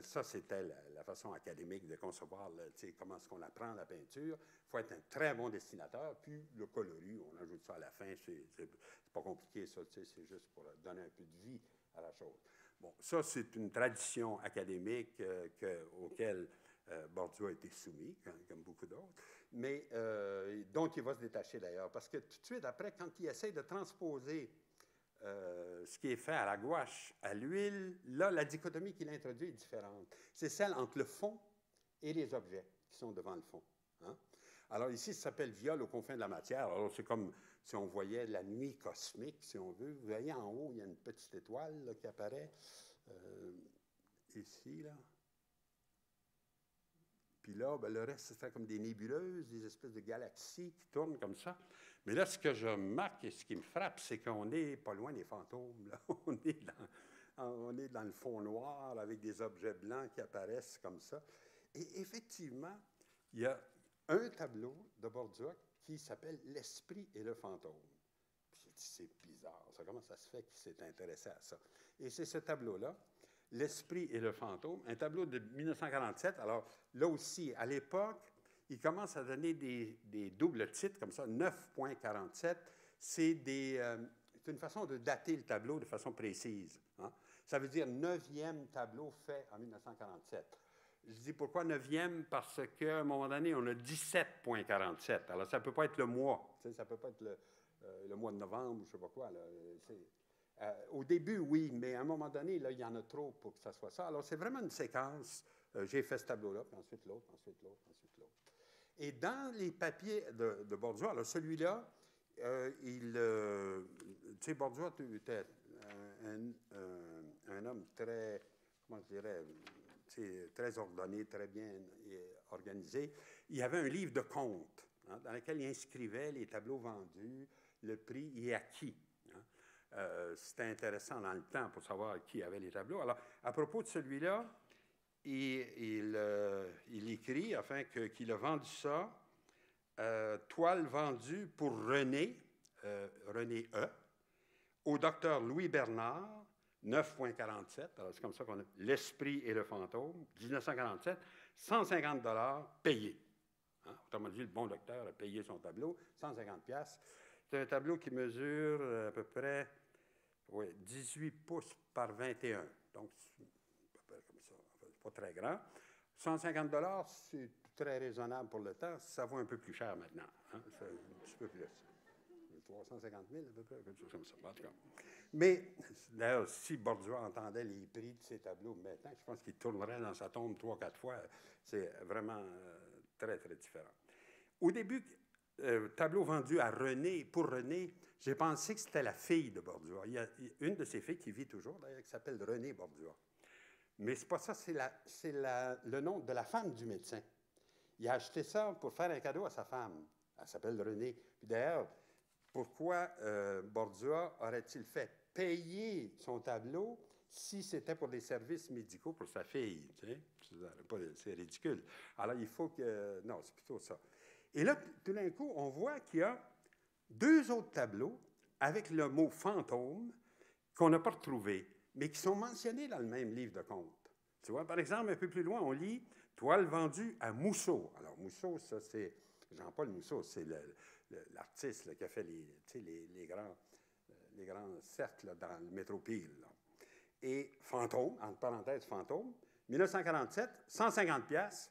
Ça, c'était la façon académique de concevoir comment est-ce qu'on apprend la peinture. Il faut être un très bon dessinateur, puis le coloris, on ajoute ça à la fin. C'est pas compliqué, ça. C'est juste pour donner un peu de vie à la chose. Bon, ça, c'est une tradition académique auquel Bordieu a été soumis, comme beaucoup d'autres, mais dont il va se détacher d'ailleurs, parce que tout de suite après, quand il essaie de transposer ce qui est fait à la gouache, à l'huile, là, la dichotomie qu'il introduit est différente. C'est celle entre le fond et les objets qui sont devant le fond. Hein? Alors ici, ça s'appelle Viol aux confins de la matière. Alors c'est comme si on voyait la nuit cosmique, si on veut. Vous voyez en haut, il y a une petite étoile là, qui apparaît. Ici, là. Puis là, ben, le reste, c'est comme des nébuleuses, des espèces de galaxies qui tournent comme ça. Mais là, ce que je remarque et ce qui me frappe, c'est qu'on n'est pas loin des fantômes. Là. On est dans le fond noir avec des objets blancs qui apparaissent comme ça. Et effectivement, il y a un tableau de Borduas qui s'appelle « L'esprit et le fantôme ». C'est bizarre, ça. Comment ça se fait qu'il s'est intéressé à ça? Et c'est ce tableau-là, L'esprit et le fantôme, un tableau de 1947. Alors, là aussi, à l'époque, il commence à donner des doubles titres comme ça, 9.47. C'est une façon de dater le tableau de façon précise. Hein? Ça veut dire 9e tableau fait en 1947. Je dis pourquoi 9e? Parce qu'à un moment donné, on a 17.47. Alors, ça ne peut pas être le mois. Ça ne peut pas être le mois de novembre ou je ne sais pas quoi. Là. Au début, oui, mais à un moment donné, là, il y en a trop pour que ça soit ça. Alors, c'est vraiment une séquence. J'ai fait ce tableau-là, puis ensuite l'autre, ensuite l'autre, ensuite l'autre. Et dans les papiers de Borduas, alors celui-là, tu sais, Borduas était un homme très, comment je dirais, très ordonné, très bien organisé. Il y avait un livre de comptes hein, dans lequel il inscrivait les tableaux vendus, le prix et à qui. C'était intéressant dans le temps pour savoir qui avait les tableaux. Alors, à propos de celui-là, il écrit, afin qu'il a vendu ça, toile vendue pour René E, au docteur Louis Bernard, 9.47, alors c'est comme ça qu'on a L'esprit et le fantôme, 1947, 150 $ payés. Hein? Autrement dit, le bon docteur a payé son tableau, 150 $. C'est un tableau qui mesure à peu près 18 pouces par 21. Donc, c'est à peu près comme ça. Enfin, c'est pas très grand. 150 $, c'est très raisonnable pour le temps. Ça vaut un peu plus cher maintenant. Hein? C'est un petit peu plus. 350 000 à peu près, quelque chose comme ça. En tout cas. Mais, d'ailleurs, si Borduas entendait les prix de ces tableaux maintenant, je pense qu'il tournerait dans sa tombe 3-4 fois. C'est vraiment très, très différent. Au début, tableau vendu à René, pour René, j'ai pensé que c'était la fille de Borduas. Il y a une de ses filles qui vit toujours, d'ailleurs, qui s'appelle René Borduas. Mais c'est pas ça, c'est le nom de la femme du médecin. Il a acheté ça pour faire un cadeau à sa femme. Elle s'appelle René. Puis d'ailleurs, pourquoi Borduas aurait-il fait payer son tableau si c'était pour des services médicaux pour sa fille? Tu sais? C'est ridicule. Alors, il faut que... Non, c'est plutôt ça. Et là, tout d'un coup, on voit qu'il y a 2 autres tableaux avec le mot « fantôme » qu'on n'a pas retrouvé, mais qui sont mentionnés dans le même livre de comptes. Tu vois, par exemple, un peu plus loin, on lit « Toile vendue à Mousseau ». Alors, Mousseau, ça, c'est Jean-Paul Mousseau, c'est l'artiste là, qui a fait les grands cercles là, dans le métropile. Là. Et fantôme, entre parenthèses, fantôme, 1947, 150 $,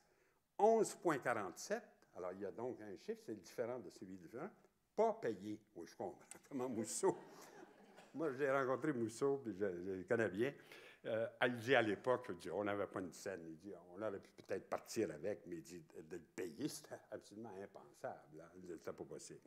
11,47. Alors, il y a donc un chiffre, c'est différent de celui différent. Pas payé. Oui, je comprends. Comment Mousseau Moi, j'ai rencontré Mousseau, puis je le connais bien. Elle dit à l'époque, on n'avait pas une scène. Il dit, on aurait pu peut-être partir avec, mais il dit, de le payer, c'était absolument impensable. Hein. C'était pas possible.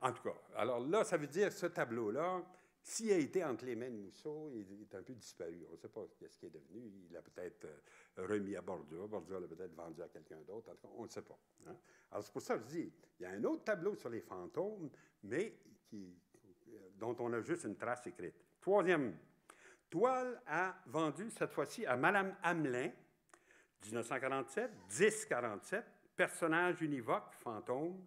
En tout cas, alors là, ça veut dire ce tableau-là, s'il a été entre les mains de Mousseau, il est un peu disparu. On ne sait pas ce qu'il est devenu. Il l'a peut-être remis à Bordua. Bordua l'a peut-être vendu à quelqu'un d'autre. En tout cas, on ne sait pas. Hein. Alors, c'est pour ça que je dis, il y a un autre tableau sur les fantômes, mais dont on a juste une trace écrite. Troisième toile a vendu cette fois-ci à Mme Hamelin, 1947, 1047, personnage univoque, fantôme.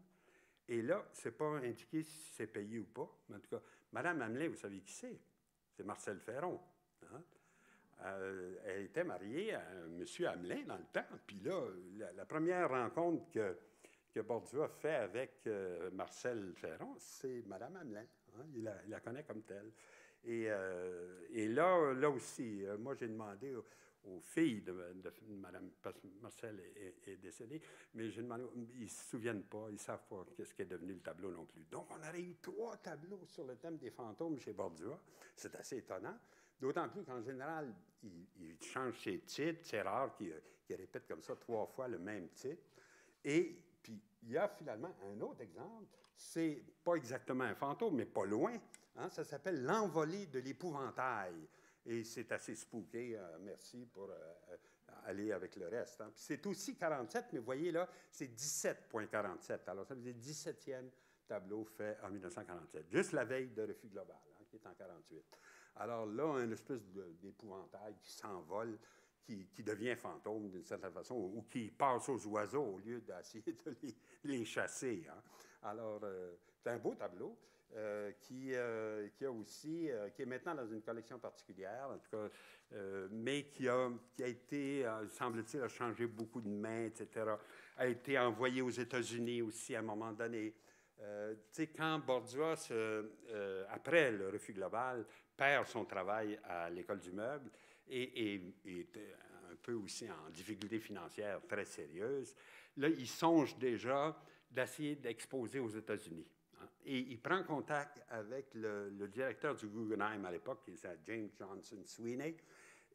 Et là, ce n'est pas indiqué si c'est payé ou pas. Mais en tout cas, Mme Hamelin, vous savez qui c'est? C'est Marcel Ferron. Hein? Elle était mariée à M. Hamelin dans le temps. Puis là, la première rencontre que Bordua fait avec Marcel Ferron, c'est Mme Hamelin. Hein? Il la connaît comme telle. Et là aussi, moi, j'ai demandé aux filles de Mme, parce que Marcel est décédé, mais j'ai demandé, ils ne se souviennent pas, ils ne savent pas ce qu'est devenu le tableau non plus. Donc, on aurait eu 3 tableaux sur le thème des fantômes chez Bordua. C'est assez étonnant. D'autant plus qu'en général, il change ses titres. C'est rare qu'il répète comme ça 3 fois le même titre. Et puis, il y a finalement un autre exemple. C'est pas exactement un fantôme, mais pas loin. Hein, ça s'appelle L'envolée de l'épouvantail. Et c'est assez spooké. Merci pour aller avec le reste. Hein. C'est aussi 47, mais vous voyez là, c'est 17,47. Alors, ça veut dire 17e tableau fait en 1947. Juste la veille de Refus global, hein, qui est en 48. Alors là, une espèce d'épouvantail qui s'envole, qui devient fantôme d'une certaine façon, ou qui passe aux oiseaux au lieu d'essayer de les chasser. Hein. Alors, c'est un beau tableau. Qui a aussi, qui est maintenant dans une collection particulière, en tout cas, mais qui a été, semble-t-il, a changé beaucoup de mains, etc., a été envoyé aux États-Unis aussi à un moment donné. Tu sais, quand Bordua, après le Refus global, perd son travail à l'École du meuble et est un peu aussi en difficulté financière très sérieuse, là, il songe déjà d'essayer d'exposer aux États-Unis. Et il prend contact avec le directeur du Guggenheim à l'époque, qui s'appelle James Johnson Sweeney.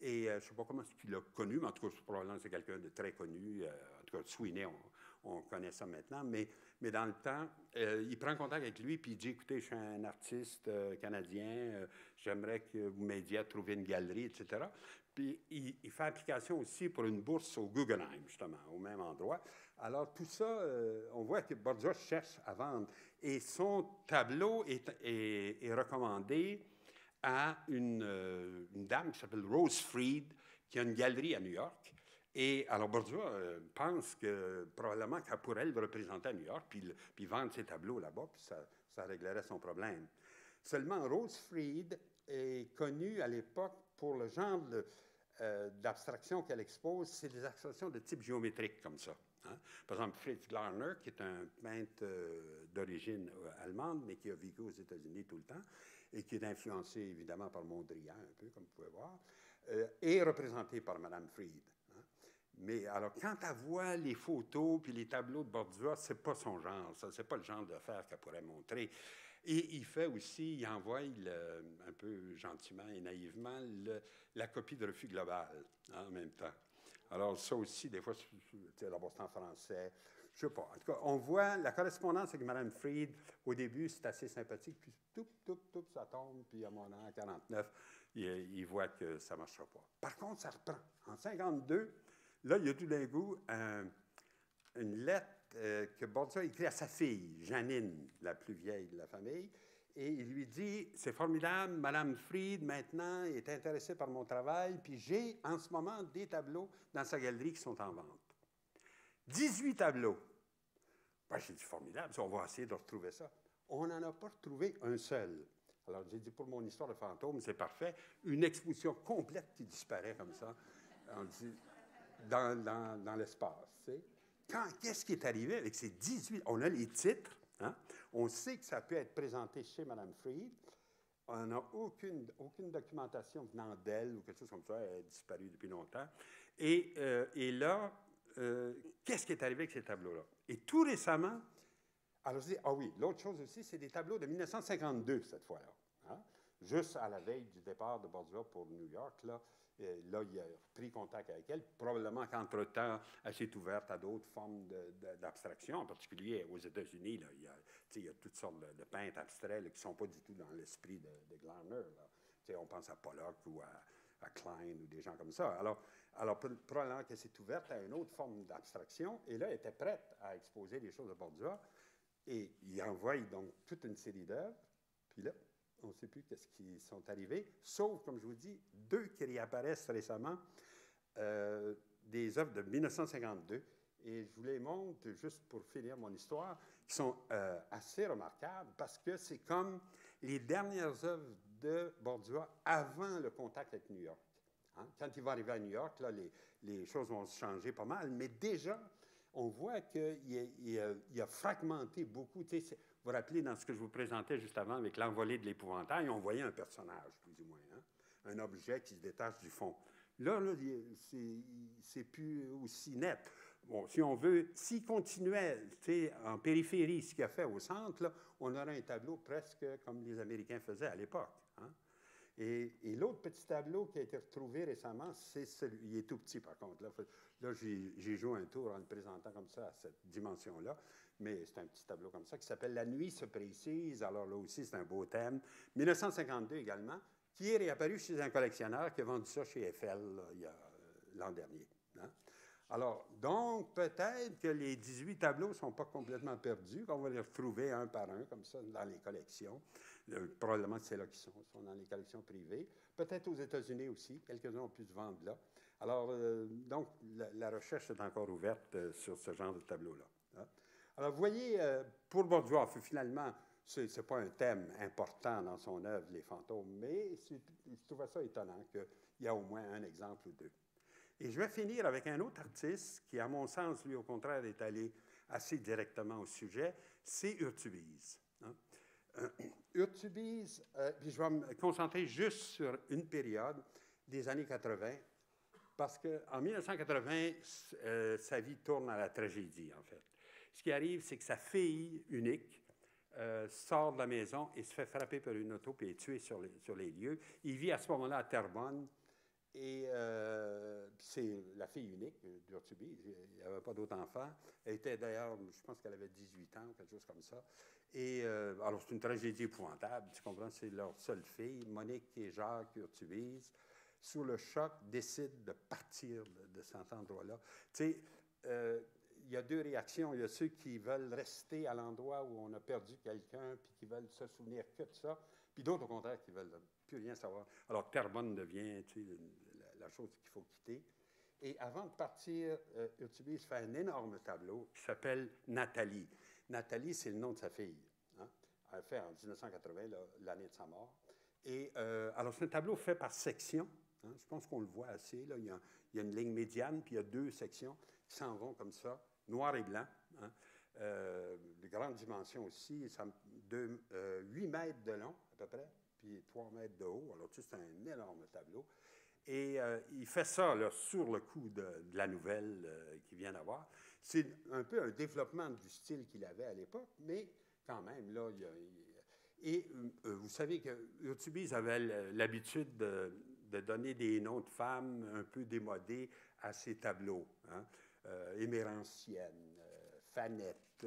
Et je ne sais pas comment il l'a connu, mais en tout cas, probablement c'est quelqu'un de très connu. En tout cas, Sweeney, on connaît ça maintenant. Mais dans le temps, il prend contact avec lui, puis il dit, écoutez, je suis un artiste canadien, j'aimerais que vous m'aidiez à trouver une galerie, etc. Puis il fait application aussi pour une bourse au Guggenheim, justement, au même endroit. Alors, tout ça, on voit que Bordua cherche à vendre. Et son tableau est recommandé à une dame qui s'appelle Rose Freed, qui a une galerie à New York. Et alors, Bordua pense que probablement qu'elle pourrait le représenter à New York, puis vendre ses tableaux là-bas, puis ça réglerait son problème. Seulement, Rose Freed est connue à l'époque pour le genre d'abstraction qu'elle expose. C'est des abstractions de type géométrique comme ça. Hein? Par exemple, Fritz Glarner, qui est un peintre d'origine allemande, mais qui a vécu aux États-Unis tout le temps, et qui est influencé évidemment par Mondrian, un peu, comme vous pouvez voir, est représenté par Mme Freed. Hein? Mais alors, quand elle voit les photos puis les tableaux de Bordua, c'est pas son genre, ça, c'est pas le genre d'affaires qu'elle pourrait montrer. Et il fait aussi, il envoie un peu gentiment et naïvement la copie de Refus global, hein, en même temps. Alors, ça aussi, des fois, d'abord c'est en français, je ne sais pas. En tout cas, on voit la correspondance avec Mme Freed. Au début, c'est assez sympathique, puis ça tombe, puis à mon an, en 49, il voit que ça ne marchera pas. Par contre, ça reprend. En 52, là, il y a tout d'un coup une lettre que Bordua écrit à sa fille, Janine, la plus vieille de la famille, et il lui dit, c'est formidable, Mme Freed, maintenant, est intéressée par mon travail, puis j'ai, en ce moment, des tableaux dans sa galerie qui sont en vente. 18 tableaux. Ben, j'ai dit, formidable, on va essayer de retrouver ça. On n'en a pas retrouvé un seul. Alors, j'ai dit, pour mon histoire de fantôme, c'est parfait. Une exposition complète qui disparaît comme ça, on dit, dans l'espace, tu sais. Qu'est-ce qui est arrivé avec ces 18? On a les titres. Hein? On sait que ça peut être présenté chez Mme Freed. On n'a aucune documentation venant d'elle ou quelque chose comme ça. Elle a disparu depuis longtemps. Et là, qu'est-ce qui est arrivé avec ces tableaux-là? Et tout récemment, alors je dis, ah oui, l'autre chose aussi, c'est des tableaux de 1952, cette fois-là. Hein? juste à la veille du départ de Bordua pour New York, là, là, il a pris contact avec elle. Probablement qu'entre-temps, elle s'est ouverte à d'autres formes d'abstraction, en particulier aux États-Unis. Là, il y a toutes sortes de peintres abstraits là, qui ne sont pas du tout dans l'esprit de Glarner. On pense à Pollock ou à Klein ou des gens comme ça. Alors probablement qu'elle s'est ouverte à une autre forme d'abstraction, et là, elle était prête à exposer les choses de Bordua, et il envoie donc toute une série d'œuvres, puis là, on ne sait plus qu'est-ce qui sont arrivés, sauf, comme je vous dis, deux qui réapparaissent récemment, des œuvres de 1952, et je vous les montre juste pour finir mon histoire, qui sont assez remarquables, parce que c'est comme les dernières œuvres de Bordua avant le contact avec New York. Hein? Quand il va arriver à New York, là, les choses vont se changer pas mal, mais déjà, on voit qu'il a fragmenté beaucoup. Vous vous rappelez dans ce que je vous présentais juste avant avec l'envolée de l'épouvantail, on voyait un personnage, plus ou moins, hein? Un objet qui se détache du fond. Là c'est plus aussi net. Bon, si on veut, s'il continuait en périphérie ce qu'il a fait au centre, là, on aurait un tableau presque comme les Américains faisaient à l'époque. Hein? Et l'autre petit tableau qui a été retrouvé récemment, c'est celui. Il est tout petit, par contre. Là j'ai joué un tour en le présentant comme ça, à cette dimension-là. Mais c'est un petit tableau comme ça qui s'appelle « La nuit se précise ». Alors là aussi, c'est un beau thème. 1952 également, qui est réapparu chez un collectionneur qui a vendu ça chez Eiffel l'an dernier. Hein? Alors, donc, peut-être que les 18 tableaux ne sont pas complètement perdus, qu'on va les retrouver un par un, comme ça, dans les collections. Probablement que c'est là qu'ils sont dans les collections privées. Peut-être aux États-Unis aussi, quelques-uns ont pu se vendre là. Alors, donc, la recherche est encore ouverte sur ce genre de tableau-là. Hein? Alors, vous voyez, pour Bordua, finalement, ce n'est pas un thème important dans son œuvre, les fantômes, mais je trouvais ça étonnant qu'il y a au moins un exemple ou deux. Et je vais finir avec un autre artiste qui, à mon sens, lui, au contraire, est allé assez directement au sujet, c'est Urtubise. Hein? Urtubise, puis je vais me concentrer juste sur une période des années 80, parce qu'en 1980, sa vie tourne à la tragédie, en fait. Ce qui arrive, c'est que sa fille unique sort de la maison et se fait frapper par une auto et est tuée sur les lieux. Il vit à ce moment-là à Terrebonne. Et c'est la fille unique d'Urtubise. Il n'y avait pas d'autres enfants. Elle était d'ailleurs, je pense qu'elle avait 18 ans, quelque chose comme ça. Et alors, c'est une tragédie épouvantable, tu comprends? C'est leur seule fille, Monique et Jacques Urtubise. Sous le choc, décident de partir de cet endroit-là. Tu sais, il y a deux réactions. Il y a ceux qui veulent rester à l'endroit où on a perdu quelqu'un, puis qui veulent se souvenir que de ça. Puis d'autres, au contraire, qui ne veulent plus rien savoir. Alors, Terrebonne devient la chose qu'il faut quitter. Et avant de partir, Urtubise fait un énorme tableau qui s'appelle Nathalie. Nathalie, c'est le nom de sa fille. Hein? Elle fait en 1980, l'année de sa mort. Et alors, c'est un tableau fait par section. Hein? Je pense qu'on le voit assez. Là. Il y a une ligne médiane, puis il y a deux sections qui s'en vont comme ça, noir et blanc. Hein? De grandes dimensions aussi, 8 mètres de long à peu près, puis 3 mètres de haut. Alors, tu sais, c'est un énorme tableau. Et il fait ça là, sur le coup de la nouvelle qu'il vient d'avoir. C'est un peu un développement du style qu'il avait à l'époque, mais quand même, là, vous savez que Urtubise avait l'habitude de donner des noms de femmes un peu démodés à ses tableaux. Hein? Émérancienne, Fanette,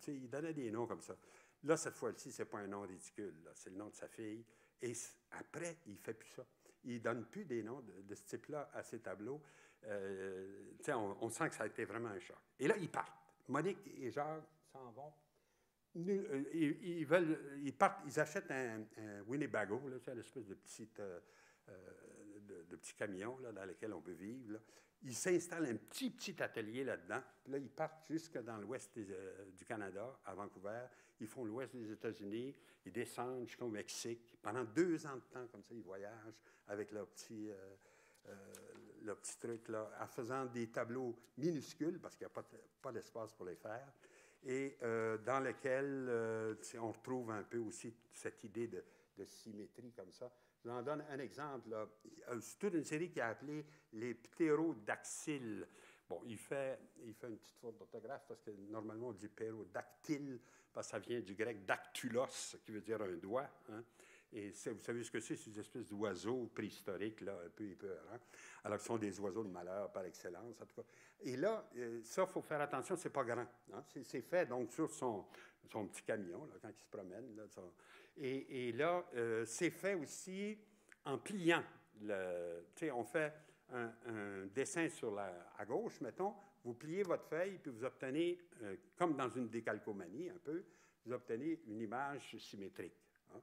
il donnait des noms comme ça. Là, cette fois-ci, ce n'est pas un nom ridicule, c'est le nom de sa fille. Et après, il ne fait plus ça. Il ne donne plus des noms de ce type-là à ses tableaux. On sent que ça a été vraiment un choc. Et là, ils partent. Monique et Jacques s'en vont. Ils achètent un Winnebago, c'est l'espèce de petit camion là, dans lequel on peut vivre. Là. Ils s'installent un petit atelier là-dedans. Puis là, ils partent jusque dans l'ouest du Canada, à Vancouver. Ils font l'ouest des États-Unis. Ils descendent jusqu'au Mexique. Pendant 2 ans de temps, comme ça, ils voyagent avec leur petit truc, là, en faisant des tableaux minuscules, parce qu'il n'y a pas d'espace pour les faire, et dans lequel on retrouve un peu aussi cette idée de symétrie comme ça. Je vous en donne un exemple. Là. C'est toute une série qui a appelé les ptérodactyles. Bon, il fait une petite faute d'orthographe parce que normalement on dit ptérodactyle parce que ça vient du grec dactylos, qui veut dire un doigt. Hein? Et vous savez ce que c'est? C'est des espèces d'oiseaux préhistoriques, là, un peu épeurants. Alors, ce sont des oiseaux de malheur par excellence, en tout cas. Et là, ça, il faut faire attention, c'est pas grand. Hein? C'est fait, donc, sur son petit camion, là, quand il se promène. Là, et là, c'est fait aussi en pliant. On fait un dessin à gauche, mettons, vous pliez votre feuille, puis vous obtenez, comme dans une décalcomanie un peu, vous obtenez une image symétrique. Hein?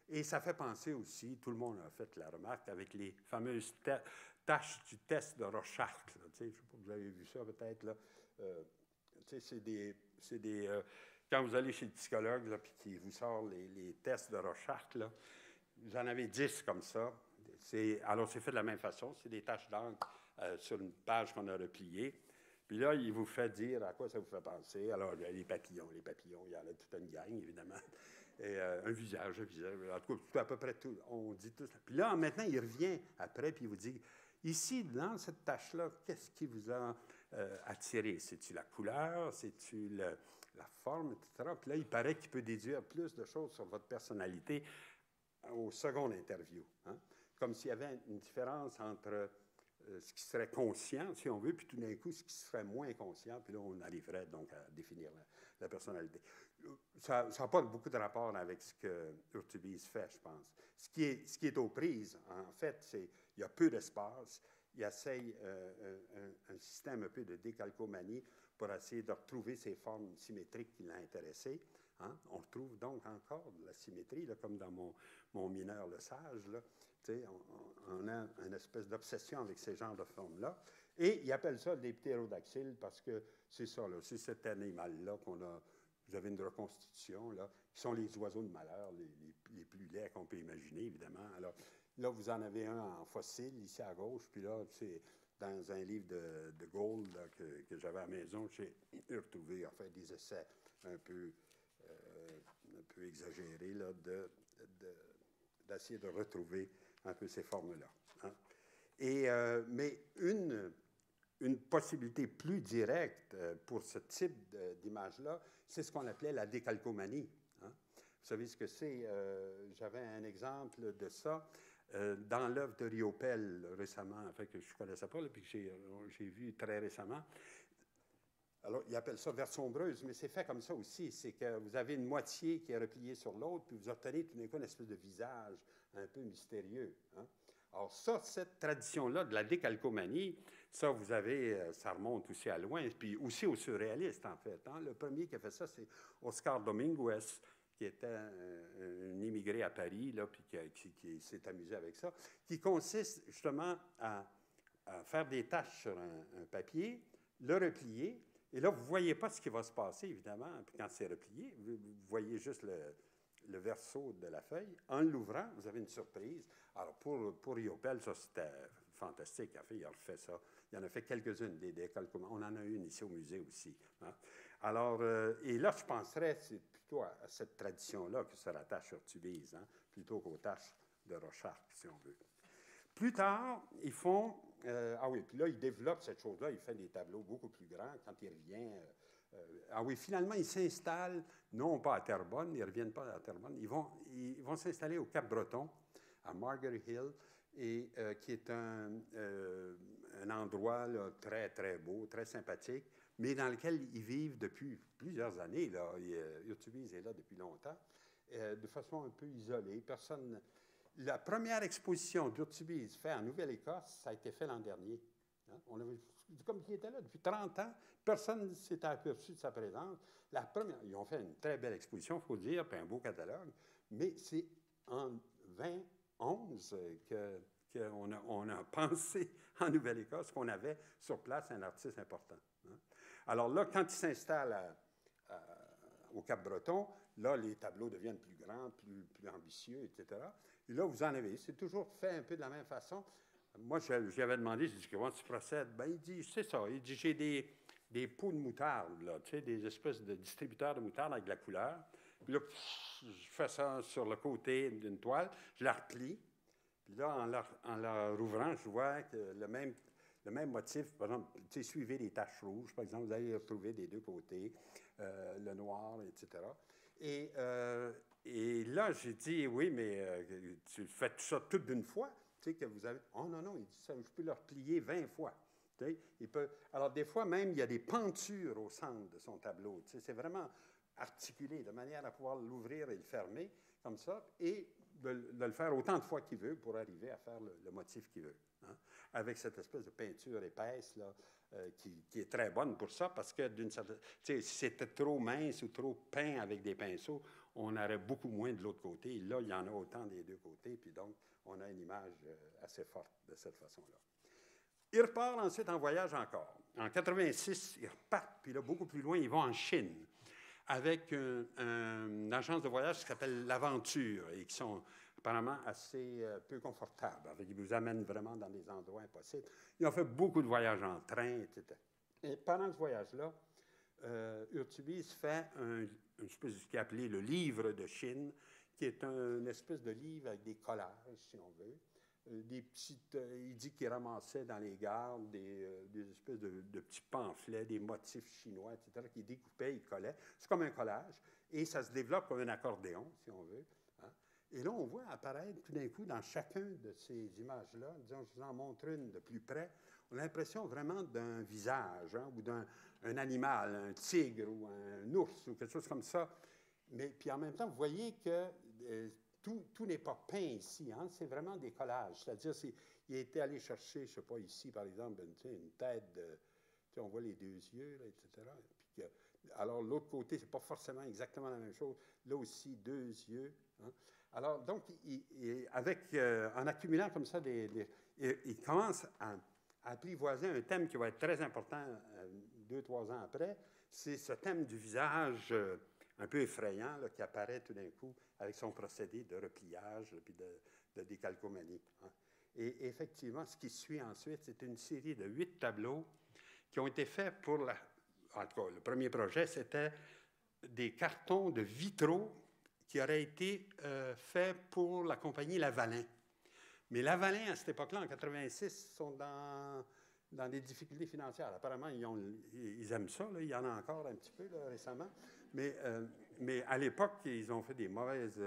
Et ça fait penser aussi, tout le monde a fait la remarque, avec les fameuses tâches du test de Rorschach. Je ne sais pas si vous avez vu ça peut-être. Là. C'est des quand vous allez chez le psychologue, là, puis qui vous sort les tests de Rorschach, là, vous en avez 10 comme ça. Alors, c'est fait de la même façon. C'est des taches d'encre sur une page qu'on a repliée. Puis là, il vous fait dire à quoi ça vous fait penser. Alors, les papillons, il y en a toute une gang, évidemment. Et un visage. En tout cas, à peu près tout. On dit tout ça. Puis là, maintenant, il revient après, puis il vous dit, ici, dans cette tâche-là, qu'est-ce qui vous a attiré? C'est-tu la couleur? C'est-tu la forme, etc.? Puis là, il paraît qu'il peut déduire plus de choses sur votre personnalité au second interview. Hein? Comme s'il y avait une différence entre ce qui serait conscient, si on veut, puis tout d'un coup, ce qui serait moins conscient, puis là, on arriverait donc à définir la personnalité. Ça n'a pas beaucoup de rapport avec ce que Urtubise fait, je pense. Ce qui est aux prises, en fait, c'est il y a peu d'espace. Il essaye un système un peu de décalcomanie pour essayer de retrouver ces formes symétriques qui l'ont intéressé. Hein? On retrouve donc encore de la symétrie, là, comme dans mon mineur Le Sage. Là. On a une espèce d'obsession avec ces genres de formes-là. Et il appelle ça des ptérodactyles parce que c'est ça, c'est cet animal-là qu'on a. Vous avez une reconstitution, là, qui sont les oiseaux de malheur, les plus laids qu'on peut imaginer, évidemment. Alors, là, vous en avez un en fossile, ici à gauche, puis là, c'est dans un livre de Gould là, que j'avais à la maison, j'ai retrouvé, en fait, des essais un peu exagérés, là, d'essayer de retrouver un peu ces formes-là. Hein. Mais une possibilité plus directe pour ce type d'image-là, c'est ce qu'on appelait la décalcomanie. Hein. Vous savez ce que c'est? J'avais un exemple de ça dans l'œuvre de Riopelle récemment, en fait, que je ne connaissais pas, là, puis que j'ai vu très récemment. Alors, il appelle ça vers sombreuse, mais c'est fait comme ça aussi. C'est que vous avez une moitié qui est repliée sur l'autre, puis vous obtenez tout d'un coup une espèce de visage un peu mystérieux. Hein. Alors ça, cette tradition-là de la décalcomanie, ça, vous avez, ça remonte aussi à loin, puis aussi au surréaliste, en fait. Hein. Le premier qui a fait ça, c'est Oscar Dominguez, qui était un immigré à Paris, là, puis qui s'est amusé avec ça, qui consiste justement à faire des taches sur un papier, le replier, et là, vous ne voyez pas ce qui va se passer, évidemment, puis quand c'est replié, vous voyez juste le verso de la feuille. En l'ouvrant, vous avez une surprise. Alors, pour Riopelle, ça, c'était fantastique. Il a refait ça. Il en a fait quelques-unes, des décalcomanies. On en a une ici au musée aussi. Hein. Alors, et là, je penserais, c'est plutôt à cette tradition-là que se rattache Urtubise, hein, plutôt qu'aux tâches de Rorschach, si on veut. Plus tard, ils font... puis là, il développe cette chose-là. Il fait des tableaux beaucoup plus grands quand il revient... finalement, ils s'installent, non pas à Terrebonne, ils ne reviennent pas à Terrebonne, ils vont s'installer au Cap-Breton, à Margaret Hill, et qui est un endroit là, très, très beau, très sympathique, mais dans lequel ils vivent depuis plusieurs années. Là. Urtubise est là depuis longtemps, de façon un peu isolée. La première exposition d'Urtubise faite en Nouvelle-Écosse, ça a été fait l'an dernier. Hein? Comme il était là depuis 30 ans, personne ne s'était aperçu de sa présence. Ils ont fait une très belle exposition, il faut dire, puis un beau catalogue, mais c'est en 2011 qu'on a pensé en Nouvelle-Écosse qu'on avait sur place un artiste important. Hein? Alors là, quand il s'installe au Cap-Breton, là, les tableaux deviennent plus grands, plus ambitieux, etc. Et là, vous en avez. C'est toujours fait un peu de la même façon. Moi, je lui avais demandé, je lui ai dit, comment tu procèdes? Ben, il dit, c'est ça. Il dit, j'ai des pots de moutarde, là, tu sais, des espèces de distributeurs de moutarde avec de la couleur. Puis là, je fais ça sur le côté d'une toile, je la replie. Puis là, en la rouvrant, je vois que le même motif, par exemple, tu sais, suivez les taches rouges, par exemple, vous allez les retrouver des deux côtés, le noir, etc. Et Et là, j'ai dit, oui, mais tu fais tout ça tout d'une fois, tu sais, que vous avez... Oh non, non, il dit ça, je peux le replier 20 fois. Tu sais, il peut... Alors, des fois, même, il y a des pentures au centre de son tableau. Tu sais, c'est vraiment articulé de manière à pouvoir l'ouvrir et le fermer comme ça, et de le faire autant de fois qu'il veut pour arriver à faire le motif qu'il veut. Hein, avec cette espèce de peinture épaisse là, qui est très bonne pour ça, parce que d'une certaine... Tu sais, si c'était trop mince ou trop peint avec des pinceaux, on aurait beaucoup moins de l'autre côté. Et là, il y en a autant des deux côtés, puis donc, on a une image assez forte de cette façon-là. Il repart ensuite en voyage encore. En 86, ils repartent, puis là, beaucoup plus loin, ils vont en Chine avec une agence de voyage qui s'appelle l'Aventure et qui sont apparemment assez peu confortables. Ils vous amènent vraiment dans des endroits impossibles. Ils ont fait beaucoup de voyages en train, etc. Et pendant ce voyage-là, Urtubise fait une espèce de ce qu'il a appelé le livre de Chine, qui est une espèce de livre avec des collages, si on veut. Des petites, il dit qu'il ramassait dans les gares des espèces de petits pamphlets, des motifs chinois, etc., qu'il découpait, il collait. C'est comme un collage. Et ça se développe comme un accordéon, si on veut. Hein. Et là, on voit apparaître tout d'un coup dans chacun de ces images-là, disons, je vous en montre une de plus près, on a l'impression vraiment d'un visage, hein, ou d'un animal, un tigre ou un ours ou quelque chose comme ça. Mais puis en même temps, vous voyez que tout n'est pas peint ici, hein? C'est vraiment des collages. C'est-à-dire, il a été allé chercher, je ne sais pas, ici, par exemple, une tête, on voit les deux yeux, là, etc. Puis alors, l'autre côté, ce n'est pas forcément exactement la même chose. Là aussi, deux yeux. Hein? Alors, donc, en accumulant comme ça, il commence à apprivoiser un thème qui va être très important 2-3 ans après. C'est ce thème du visage un peu effrayant là, qui apparaît tout d'un coup avec son procédé de repliage et de décalcomanie. Hein. Et effectivement, ce qui suit ensuite, c'est une série de 8 tableaux qui ont été faits pour en tout cas, le premier projet, c'était des cartons de vitraux qui auraient été faits pour la compagnie Lavalin. Mais Lavalin, à cette époque-là, en 86, sont dans des difficultés financières. Apparemment, ils aiment ça. Là. Il y en a encore un petit peu là, récemment. Mais à l'époque, ils ont fait des mauvaises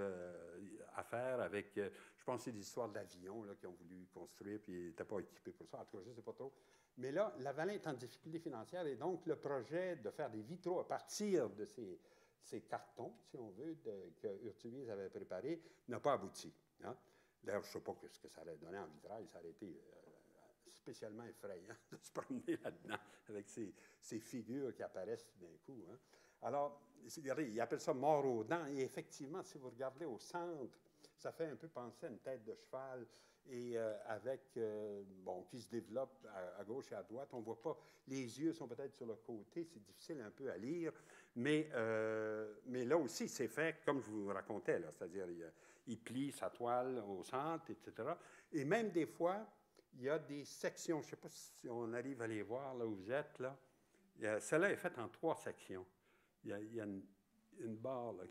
affaires avec, je pense, des histoires d'avions qu'ils ont voulu construire, puis ils n'étaient pas équipés pour ça. En tout cas, je ne sais pas trop. Mais là, Lavalin est en difficulté financière, et donc le projet de faire des vitraux à partir de ces cartons, si on veut, que Urtubise avait préparés, n'a pas abouti. Hein? D'ailleurs, je ne sais pas ce que ça allait donner en vitrail. Ça aurait été spécialement effrayant de se promener là-dedans avec ces figures qui apparaissent tout d'un coup. Hein. Alors, regardez, ils appellent ça mort aux dents. Et effectivement, si vous regardez au centre, ça fait un peu penser à une tête de cheval et qui se développe à gauche et à droite. On ne voit pas, les yeux sont peut-être sur le côté, c'est difficile un peu à lire, mais là aussi, c'est fait comme je vous racontais, là, c'est-à-dire il plie sa toile au centre, etc. Et même des fois, il y a des sections, je ne sais pas si on arrive à les voir là où vous êtes, là. Celle-là est faite en 3 sections. Il y a une barre là,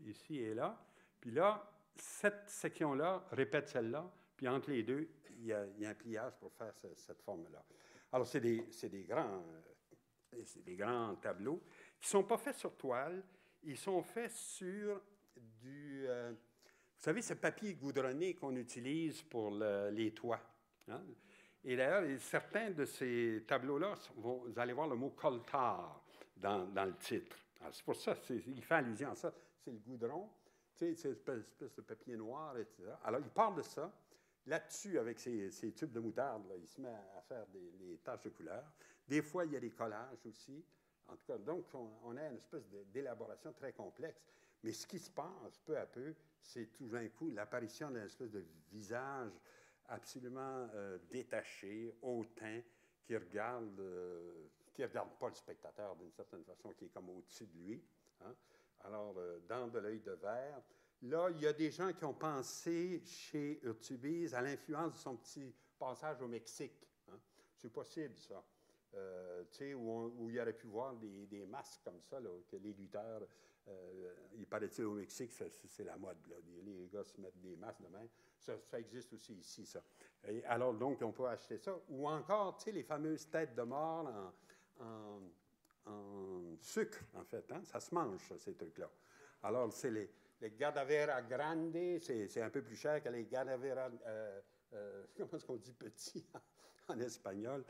ici et là. Puis là, cette section-là répète celle-là, puis entre les deux, il y a un pliage pour faire cette forme-là. Alors, c'est des grands tableaux qui ne sont pas faits sur toile, ils sont faits sur du... vous savez, ce papier goudronné qu'on utilise pour les toits. Hein? Et d'ailleurs, certains de ces tableaux-là, vous allez voir le mot coltar dans le titre. C'est pour ça, il fait allusion à ça. C'est le goudron, tu sais, c'est une espèce de papier noir, etc. Alors, il parle de ça. Là-dessus, avec ces tubes de moutarde, là, il se met à faire les taches de couleur. Des fois, il y a des collages aussi. En tout cas, donc, on a une espèce d'élaboration très complexe. Mais ce qui se passe peu à peu, c'est tout d'un coup l'apparition d'une espèce de visage absolument détaché, hautain, qui regarde pas le spectateur d'une certaine façon, qui est comme au-dessus de lui. Hein? Alors, dans de l'œil de verre. Là, il y a des gens qui ont pensé chez Urtubise à l'influence de son petit passage au Mexique. Hein? C'est possible, ça. Où il aurait pu voir des masques comme ça, là, que les lutteurs, il paraît-il au Mexique, c'est la mode. Là. Les gars se mettent des masques de main. Ça existe aussi ici, ça. Et alors, donc, on peut acheter ça. Ou encore, les fameuses têtes de mort en sucre, en fait. Hein? Ça se mange, ça, ces trucs-là. Alors, c'est les Gadavera Grande, c'est un peu plus cher que les Gadavera, comment est-ce qu'on dit petit en espagnol?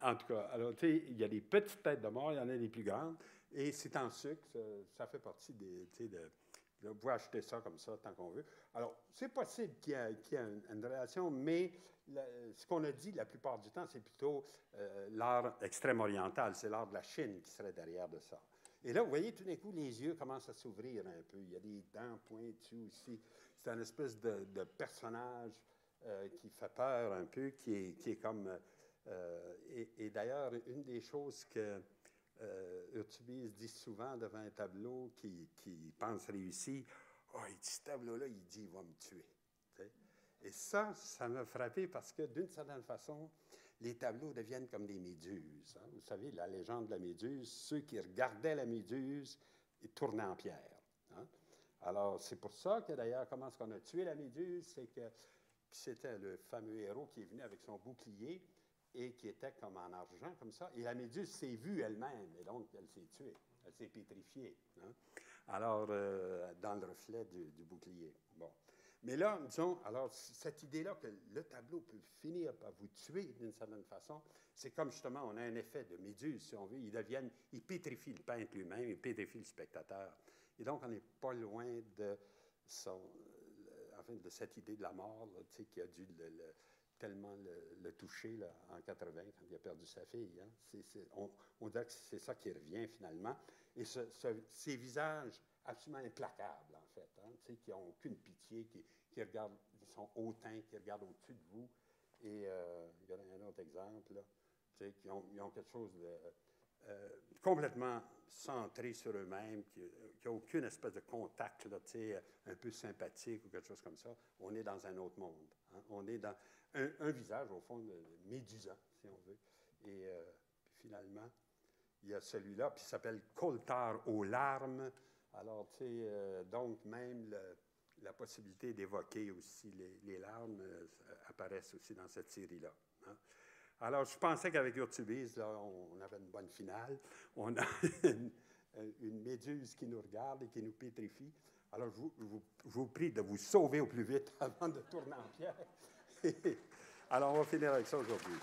En tout cas, alors, tu sais, il y a des petites têtes de mort, il y en a des plus grandes, et c'est en sucre, ça fait partie des, tu sais, vous pouvez acheter ça comme ça tant qu'on veut. Alors, c'est possible qu'il y ait une relation, mais ce qu'on a dit la plupart du temps, c'est plutôt l'art extrême-oriental, c'est l'art de la Chine qui serait derrière de ça. Et là, vous voyez, tout d'un coup, les yeux commencent à s'ouvrir un peu. Il y a des dents pointues aussi. C'est une espèce de personnage qui fait peur un peu, qui est comme... et d'ailleurs, une des choses que Urtubise dit souvent devant un tableau qui pense réussi, « Oh, il dit, ce tableau-là, il dit, il va me tuer. » Et ça m'a frappé parce que, d'une certaine façon, les tableaux deviennent comme des méduses. Hein. Vous savez, la légende de la méduse, ceux qui regardaient la méduse, ils tournaient en pierre. Hein. Alors, c'est pour ça que, d'ailleurs, comment est-ce qu'on a tué la méduse, c'est que c'était le fameux héros qui est venu avec son bouclier et qui était comme en argent, comme ça. Et la méduse s'est vue elle-même, et donc elle s'est tuée, elle s'est pétrifiée. Hein. Alors, dans le reflet du bouclier. Bon. Mais là, disons, alors, cette idée-là que le tableau peut finir par vous tuer d'une certaine façon, c'est comme justement, on a un effet de méduse, si on veut. Il pétrifie le peintre lui-même, il pétrifie le spectateur. Et donc, on n'est pas loin de de cette idée de la mort, là, qui a dû tellement le toucher là, en 80, quand il a perdu sa fille. Hein. On dirait que c'est ça qui revient finalement. Et ces visages absolument implacables, en fait, hein, qui n'ont aucune pitié, qui regardent, qui sont hautains, qui regardent au-dessus de vous. Et il y a un autre exemple, là, ils ont quelque chose de complètement centré sur eux-mêmes, qui n'a aucune espèce de contact là, un peu sympathique ou quelque chose comme ça. On est dans un autre monde. Hein. On est dans un visage, au fond, médusant, si on veut. Et finalement, il y a celui-là, puis il s'appelle Coltard aux larmes. Alors, tu sais, donc même la possibilité d'évoquer aussi les larmes apparaissent aussi dans cette série-là. Hein. Alors, je pensais qu'avec Urtubise, là, on avait une bonne finale. On a une méduse qui nous regarde et qui nous pétrifie. Alors, je vous prie de vous sauver au plus vite avant de tourner en pierre. Alors, on va finir avec ça aujourd'hui.